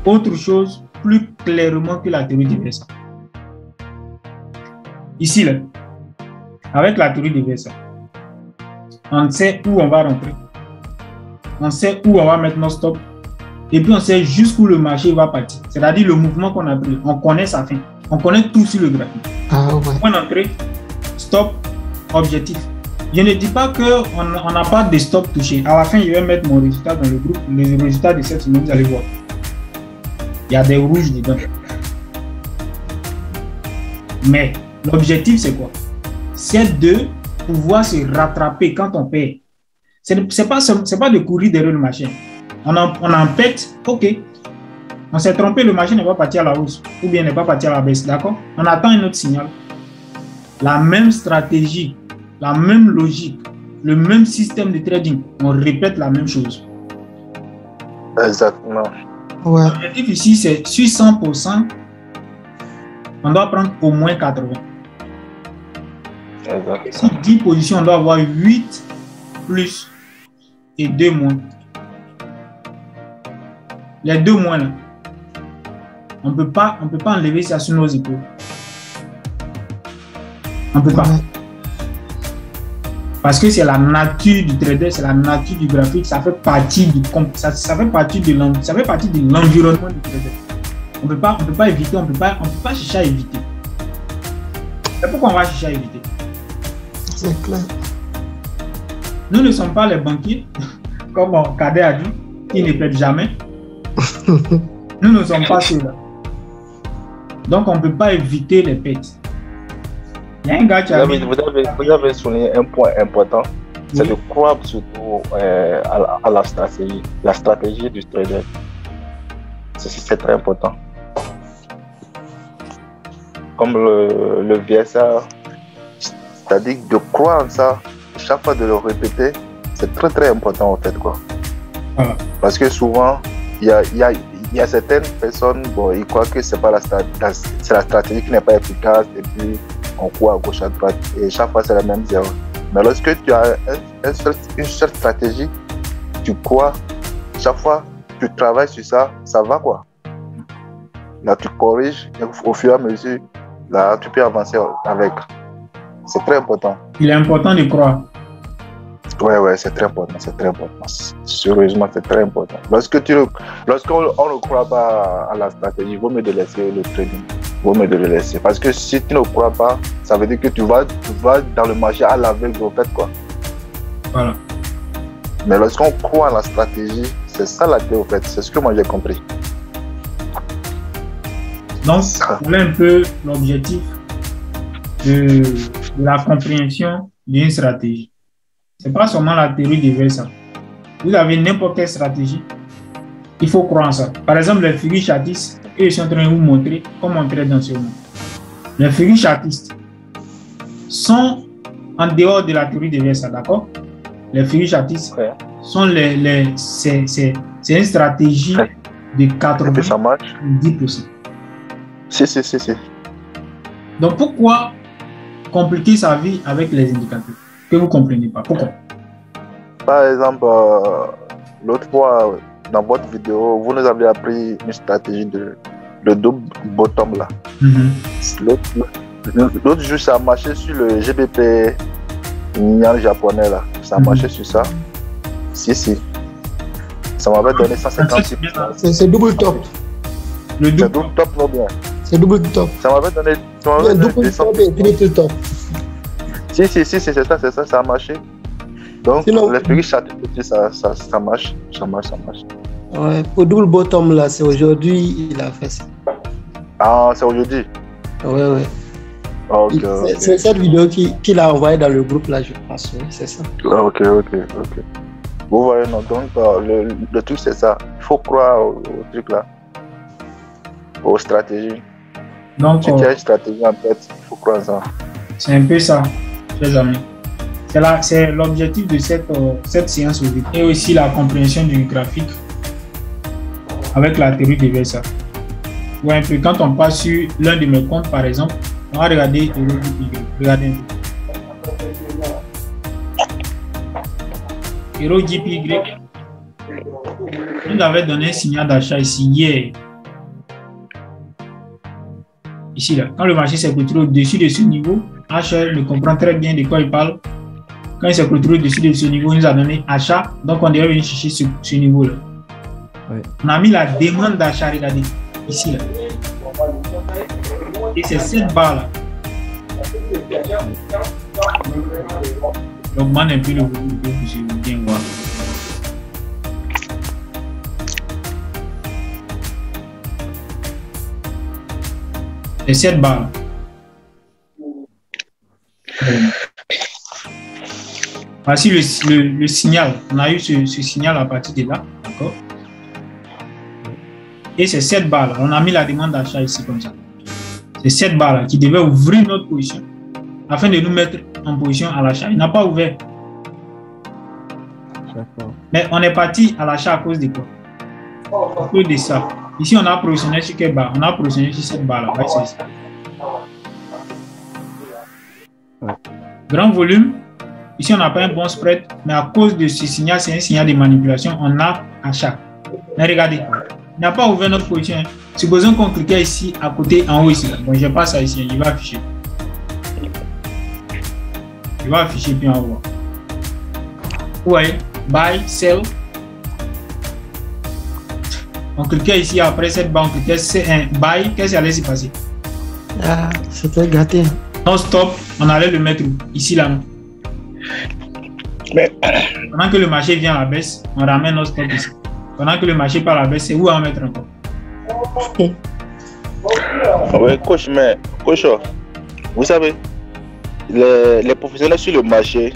autre chose plus clairement que la théorie des versants. Ici, là, avec la théorie des versants, on sait où on va rentrer, on sait où on va mettre nos stops, et puis on sait jusqu'où le marché va partir. C'est-à-dire le mouvement qu'on a pris, on connaît sa fin, on connaît tout sur le graphique. Ah, ouais. Point d'entrée, stop, objectif. Je ne dis pas qu'on n'a pas de stop touché. À la fin, je vais mettre mon résultat dans le groupe. Les résultats de cette semaine, vous allez voir. Il y a des rouges dedans. Mais l'objectif, c'est quoi? C'est de pouvoir se rattraper quand on perd. C'est pas de courir derrière le marché. On en pète, ok. On s'est trompé, le marché n'est pas parti à la hausse ou bien n'est pas parti à la baisse, d'accord? On attend un autre signal. La même stratégie, la même logique, le même système de trading, on répète la même chose. Exactement. Ouais. L'objectif ici, c'est sur 100%, on doit prendre au moins 80. Exactement. Si 10 positions, on doit avoir 8 plus et 2 moins. Les 2 moins, là, on ne peut pas enlever ça sur nos épaules. On ne peut pas. Parce que c'est la nature du trader, c'est la nature du graphique, ça fait partie ça fait partie de l'environnement du trader. On ne peut pas éviter, on peut pas chercher à éviter. C'est pourquoi on va chercher à éviter. C'est clair. Nous ne sommes pas les banquiers, comme Kader a dit, qui ne perdent jamais. Nous ne sommes pas ceux-là. Donc on ne peut pas éviter les pertes. Il y a un gars qui a mis... Vous avez souligné un point important, c'est de croire surtout à la stratégie du trader. C'est très important. Comme le VSA, c'est-à-dire de croire en ça, chaque fois de le répéter, c'est très très important en fait quoi. Voilà. Parce que souvent, il y a certaines personnes, bon, ils croient que c'est pas c'est la stratégie qui n'est pas efficace et puis on court à gauche à droite et chaque fois c'est la même erreur. Mais lorsque tu as une seule stratégie, tu crois, chaque fois tu travailles sur ça, ça va quoi. Là tu corriges et au fur et à mesure, là tu peux avancer avec. C'est très important. Il est important de croire. Ouais, c'est très important, Sérieusement, c'est très important. Lorsqu'on ne croit pas à la stratégie, il vaut mieux de laisser le trading. Il vaut mieux de le laisser. Parce que si tu ne crois pas, ça veut dire que tu vas dans le marché à l'aveugle, en fait, quoi. Voilà. Mais lorsqu'on croit à la stratégie, c'est ça la clé, en fait. C'est ce que moi j'ai compris. Donc, voilà un peu l'objectif de la compréhension d'une stratégie. Ce n'est pas seulement la théorie des VSA. Vous avez n'importe quelle stratégie, il faut croire en ça. Par exemple, les figures chartistes, ils sont en train de vous montrer comment on trade dans ce monde. Les figures chartistes sont en dehors de la théorie des VSA, d'accord? Les figures chartistes sont c'est une stratégie de 90%. Si. Donc pourquoi compliquer sa vie avec les indicateurs que vous ne comprenez pas? Pourquoi? Par exemple, l'autre fois, dans votre vidéo, vous nous avez appris une stratégie de double bottom là. L'autre jour, ça a marché sur le GBP Nyan japonais là. Ça a marché sur ça. Si. Ça m'avait donné 156. C'est double top. C'est double top, non bien. C'est double top. Ça m'avait donné. Double top et triple top. Si, c'est ça, ça a marché. Donc, sinon, les figures chartistes, ça marche. Ouais, pour double bottom là, c'est aujourd'hui, il a fait ça. Ah, c'est aujourd'hui? Ouais. Ok. C'est cette vidéo qu'il a envoyée dans le groupe là, je pense, oui, c'est ça. Ok. Vous voyez, non, donc le truc c'est ça. Il faut croire au truc là, aux stratégies. Donc, si tu as une stratégie en tête, il faut croire en ça. C'est un peu ça, chers amis. C'est l'objectif de cette séance aujourd'hui. Et aussi la compréhension du graphique avec la théorie des VSA. Ouais, un peu, quand on passe sur l'un de mes comptes, par exemple, on va regarder EuroJPY. Regardez un peu. EuroJPY nous avait donné un signal d'achat ici hier. Ici, là. Quand le marché s'est clôturé au-dessus de ce niveau, HR ne comprend très bien de quoi il parle. Quand il s'est clôturé au-dessus de ce niveau, il nous a donné achat. Donc, on devait venir chercher ce niveau-là. Ouais. On a mis la demande d'achat, regardez, ici, là. Et c'est cette barre-là. J'augmente un peu le volume pour que je bien voir. C'est cette barre. Voici le signal. On a eu ce signal à partir de là. D'accord? Et c'est cette barre-là. On a mis la demande d'achat ici comme ça. C'est cette barre-là qui devait ouvrir notre position afin de nous mettre en position à l'achat. Il n'a pas ouvert. Mais on est parti à l'achat à cause de quoi? À cause de ça. Ici, on a positionné sur quelle barre? On a positionné sur cette barre-là. Grand volume. Ici, on n'a pas un bon spread, mais à cause de ce signal, c'est un signal de manipulation, on a achat. Mais regardez, il n'a pas ouvert notre position. Supposons qu'on cliquait ici, à côté, en haut ici. Bon, je passe ça ici, il va afficher. Il va afficher, puis on voit. Vous voyez, buy, sell. On cliquait ici, après cette barre, on cliquait, c'est un buy. Qu'est-ce qui allait se passer? Ah, c'était gâté. Non, stop, on allait le mettre ici, là. Mais pendant que le marché vient à la baisse, on ramène notre stop ici. Pendant que le marché part à la baisse, c'est où on va mettre encore? Oui, coach, mais coach, vous savez, les professionnels sur le marché,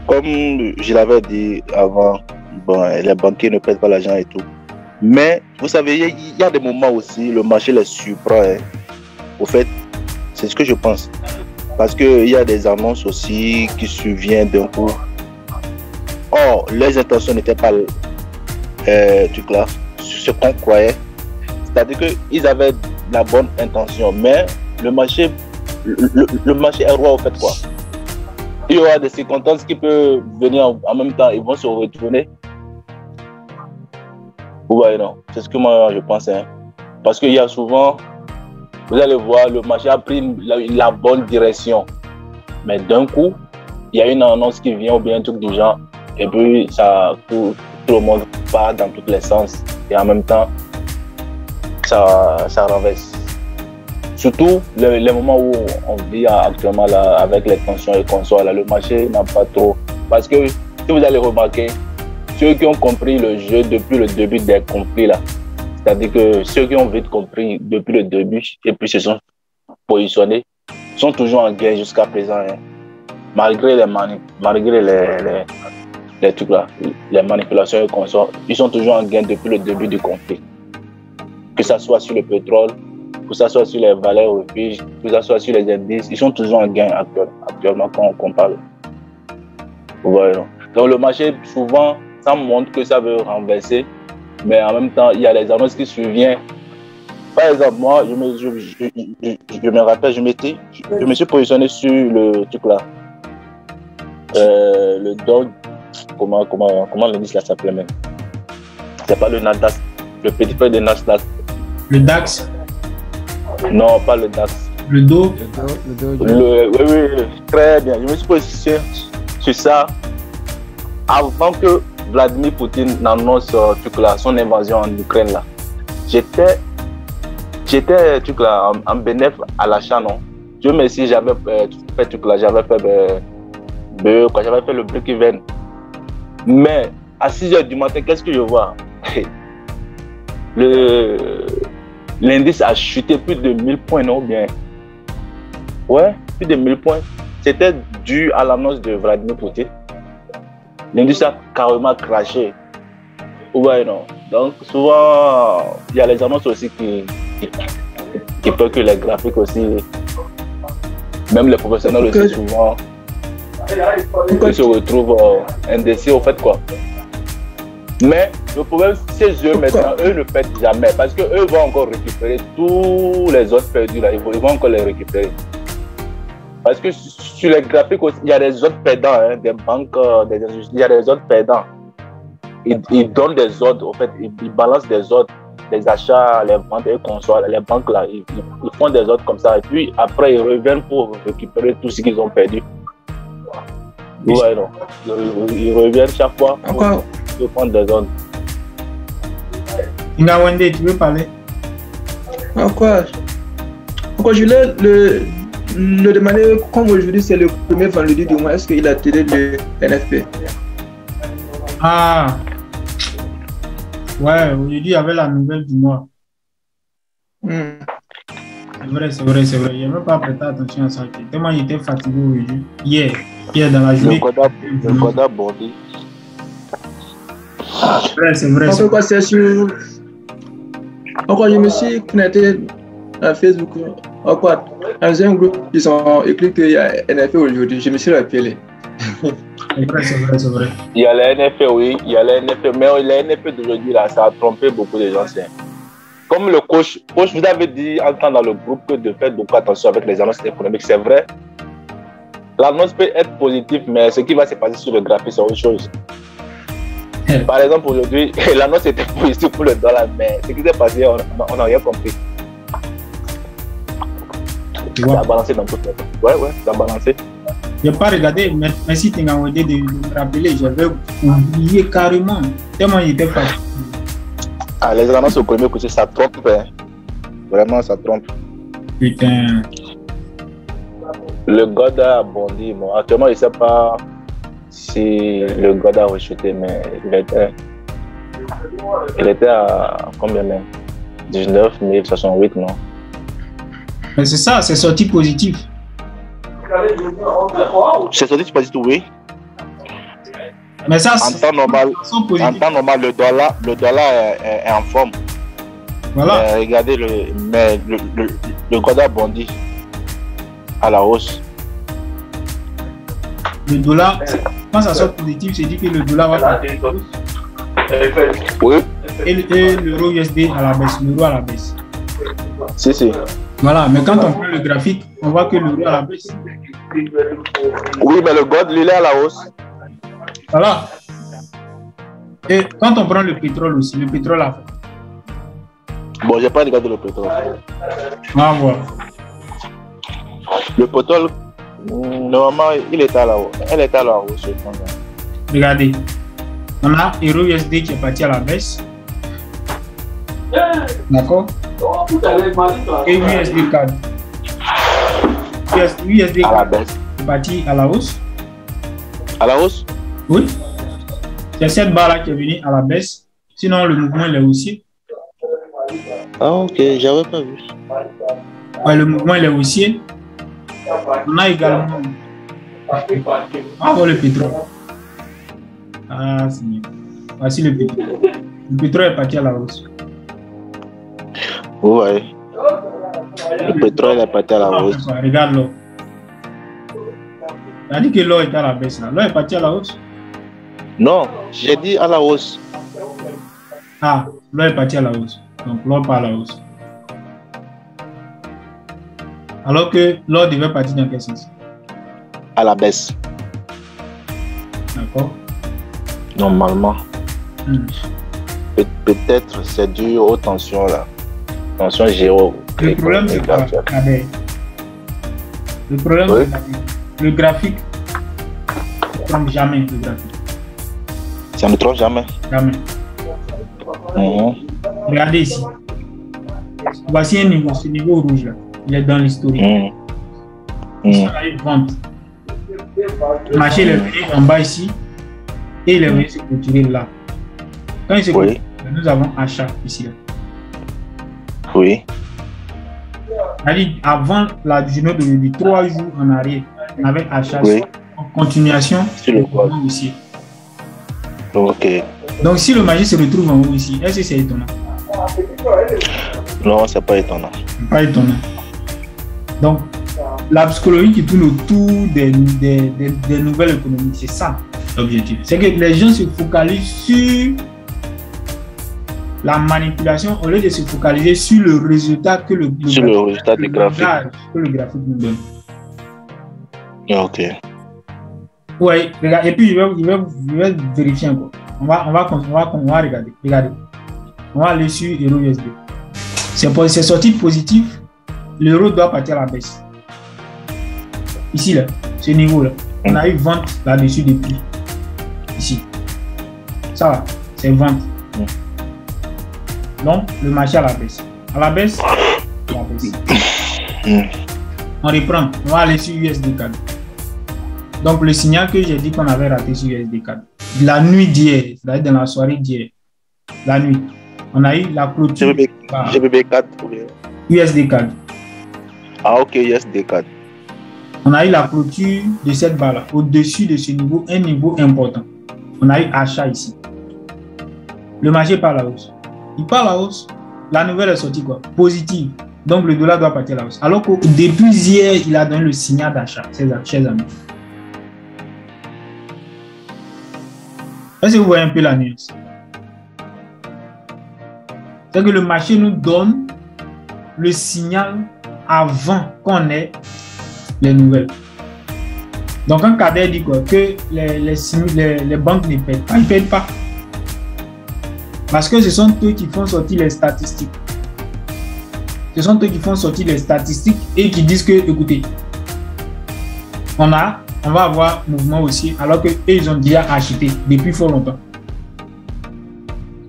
comme je l'avais dit avant, bon, les banquiers ne pètent pas l'argent et tout. Mais vous savez, il y a des moments aussi, le marché les surprend. Hein. Au fait, c'est ce que je pense. Parce qu'il y a des annonces aussi qui surviennent d'un coup. Or, leurs intentions n'étaient pas là, ce qu'on croyait. C'est-à-dire qu'ils avaient la bonne intention, mais le marché est roi au fait quoi. Il y aura des circonstances qui peuvent venir en même temps, ils vont se retourner. Vous voyez, non? C'est ce que moi je pense. Hein. Parce qu'il y a souvent, vous allez voir, le marché a pris la bonne direction. Mais d'un coup, il y a une annonce qui vient ou bien un truc du genre, et puis ça, tout le monde part dans tous les sens. Et en même temps, ça renverse. Surtout les moments où on vit actuellement là, avec les tensions et consorts, là, le marché n'a pas trop. Parce que si vous allez remarquer, ceux qui ont compris le jeu depuis le début des conflits, là, c'est-à-dire que ceux qui ont vite compris depuis le début et puis se sont positionnés, sont toujours en guerre jusqu'à présent. Hein. Malgré les trucs là, les manipulations et consorts, ils sont toujours en gain depuis le début du conflit. Que ce soit sur le pétrole, que ce soit sur les valeurs refuges, que ce soit sur les indices, ils sont toujours en gain actuellement quand on parle. Vous voyez, non? Donc le marché, souvent, ça montre que ça veut renverser, mais en même temps, il y a les annonces qui surviennent. Par exemple, moi, je me rappelle, je me suis positionné sur le truc là. Le dog, comment l'indice là s'appelait même? C'est pas le Nasdaq, le petit frère de Nasdaq. Le DAX? Non, pas le DAX. Le Do? Oui, très bien. Je me suis positionné sur ça avant que Vladimir Poutine n'annonce truc là, son invasion en Ukraine là. J'étais truc là en bénéf à l'achat, non? Dieu merci, j'avais fait truc là, j'avais fait j'avais fait le break-even. Mais à 6h du matin, qu'est-ce que je vois? L'indice a chuté plus de 1000 points, non bien? Ouais, plus de 1000 points. C'était dû à l'annonce de Vladimir Poutine. L'indice a carrément craché. Ouais, non. Donc, souvent, il y a les annonces aussi qui peuvent que les graphiques aussi. Même les professionnels aussi, souvent, ils se retrouvent indécis au fait quoi. Mais le problème, c'est eux maintenant, eux ne perdent jamais parce qu'eux vont encore récupérer tous les autres perdus là, ils vont encore les récupérer. Parce que sur les graphiques aussi, il y a des autres perdants, hein, des banques, il y a des autres perdants. Ils donnent des ordres, en fait, ils balancent des ordres, les achats, les ventes et consoles, les banques là, ils font des ordres comme ça et puis après ils reviennent pour récupérer tout ce qu'ils ont perdu. Ouais, non. Ils reviennent chaque fois pour prendre des ordres. Ngawende, tu veux parler? Pourquoi je voulais le demander, comme aujourd'hui c'est le premier vendredi du mois, est-ce qu'il a tiré le NFP? Ah, ouais, aujourd'hui il y avait la nouvelle du mois. C'est vrai. Je n'ai même pas prêté attention à ça. Tellement il était fatigué aujourd'hui. Hier dans la journée. Le Goda bondi. C'est vrai. Pourquoi c'est sûr? Pourquoi je me suis connecté à Facebook? Pourquoi? Dans un groupe, ils ont écrit qu'il y a NFP aujourd'hui. Je me suis rappelé. C'est vrai. Il y a les NFP, oui. Il y a les NFP. Mais les NFP d'aujourd'hui, là, ça a trompé beaucoup de gens. Comme le coach vous avait dit en temps dans le groupe que de faire beaucoup attention avec les annonces économiques, c'est vrai. L'annonce peut être positive, mais ce qui va se passer sur le graphique, c'est autre chose. Par exemple, aujourd'hui, l'annonce était positive pour le dollar, mais ce qui s'est passé, on n'a rien compris. Ça a balancé dans tout le temps. Ouais, ça a balancé. Je n'ai pas regardé, merci Ngawende de me rappeler, j'avais oublié carrément, tellement il était fatigué. Ah, les annonces au premier coup, ça trompe. Hein. Vraiment, ça trompe. Putain. Le Goda a bondi. Bon, actuellement, je ne sais pas si le Goda a rechuté, mais il était à combien même? 19 068, non? Mais c'est ça, c'est sorti positif. C'est sorti du positif, oui. Mais ça, En temps normal, le dollar est en forme. Voilà. Regardez, le Goda bondit à la hausse. Le dollar, quand ça sort positif, c'est dit que le dollar va faire Oui. et l'euro USD à la baisse, l'euro à la baisse. Si. Voilà, mais quand on prend le graphique, on voit que l'euro à la baisse. Oui, mais le gold, il est à la hausse. Voilà. Et quand on prend le pétrole aussi, le pétrole a fait. Bon, j'ai pas regardé le pétrole. On va voir. Le pétrole, normalement, elle est à la hausse. Regardez. On a euro USD qui est parti à la baisse. D'accord. Et USD CAD. USD À la CAD baisse. est parti à la hausse. À la hausse? Oui. C'est cette barre là qui est venue à la baisse. Sinon, le mouvement il est haussier. Ah, ok, j'avais pas vu. Ouais, le mouvement il est haussier. On a également. On voit le pétrole. Ah, c'est mieux. Voici le pétrole. Le pétrole est parti à la hausse. Ouais. Le pétrole est parti à la hausse. Regarde l'or. Tu as dit que l'or est à la baisse là. L'or est parti à la hausse. Non, j'ai dit à la hausse. Ah, l'or est parti à la hausse. Donc l'or part à la hausse. Alors que l'or devait partir dans quel sens? À la baisse. D'accord. Normalement. Peut-être c'est dû aux tensions là. Tensions géo. Le problème c'est quoi? Le problème Oui. c'est le graphique ne trompe jamais le graphique. Ça ne trompe jamais. Jamais. Regardez ici. Voici un niveau, ce niveau rouge là. Il est dans l'historique. Ici, on a une vente. Le marché il est venu en bas ici et il est venu se clôturer là. Quand il se clôture, nous avons achat ici là. Oui. Avant la journée de 3 jours en arrière, on avait achat en continuation sur le mouvement haussier. Ok. Donc si le marché se retrouve en haut ici, est-ce que c'est étonnant? Non, c'est pas étonnant. Pas étonnant. Donc la psychologie qui tourne autour des nouvelles économies, c'est ça l'objectif. C'est que les gens se focalisent sur la manipulation au lieu de se focaliser sur le résultat que le graphique nous donne. Ok. Ouais, regarde, et puis je vais vérifier encore. On va regarder. Regardez. On va aller sur euro USD. C'est sorti positif. L'euro doit partir à la baisse. Ici là, ce niveau là, on a eu vente là-dessus depuis. Ici. Ça va, c'est vente. Donc, le marché à la baisse. À la baisse, On reprend. On va aller sur USD CAD. Donc, le signal que j'ai dit qu'on avait raté sur USD CAD. La nuit d'hier, c'est-à-dire dans la soirée d'hier, la nuit, on a eu la clôture. GBB 4. USD CAD. Ah, ok, USD CAD. On a eu la clôture de cette barre-là, au-dessus de ce niveau, un niveau important. On a eu achat ici. Le marché part à la hausse. Il part à la hausse. La nouvelle est sortie quoi? Positive. Donc le dollar doit partir à la hausse. Alors que depuis hier, il a donné le signal d'achat, chers amis. Est-ce que vous voyez un peu la nuance? C'est que le marché nous donne le signal avant qu'on ait les nouvelles. Donc quand Kader dit quoi? Que les banques ne payent pas, ils ne payent pas. Parce que ce sont eux qui font sortir les statistiques. Ce sont eux qui font sortir les statistiques et qui disent que, écoutez, on va avoir mouvement aussi, alors qu'eux, ils ont déjà acheté depuis fort longtemps.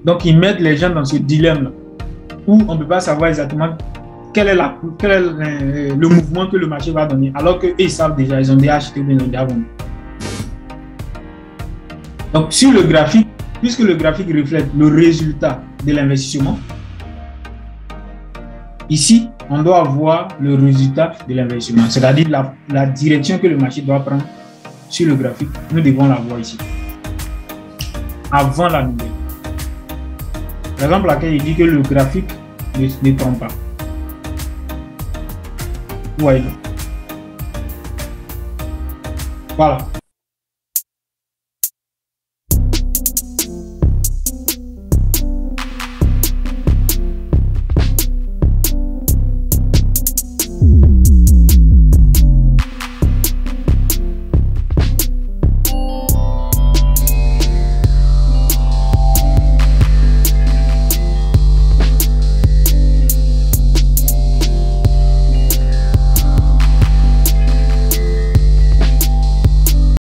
Donc, ils mettent les gens dans ce dilemme-là, où on ne peut pas savoir exactement quel est le mouvement que le marché va donner, alors qu'eux, ils savent déjà, ils ont déjà acheté ou ils ont déjà vendu. Donc, sur le graphique, puisque le graphique reflète le résultat de l'investissement, Ici, on doit avoir le résultat de l'investissement, c'est-à-dire la direction que le marché doit prendre sur le graphique. Nous devons l'avoir ici, avant la nouvelle. Par exemple, laquelle il dit que le graphique ne trompe pas. Vous voyez. Voilà.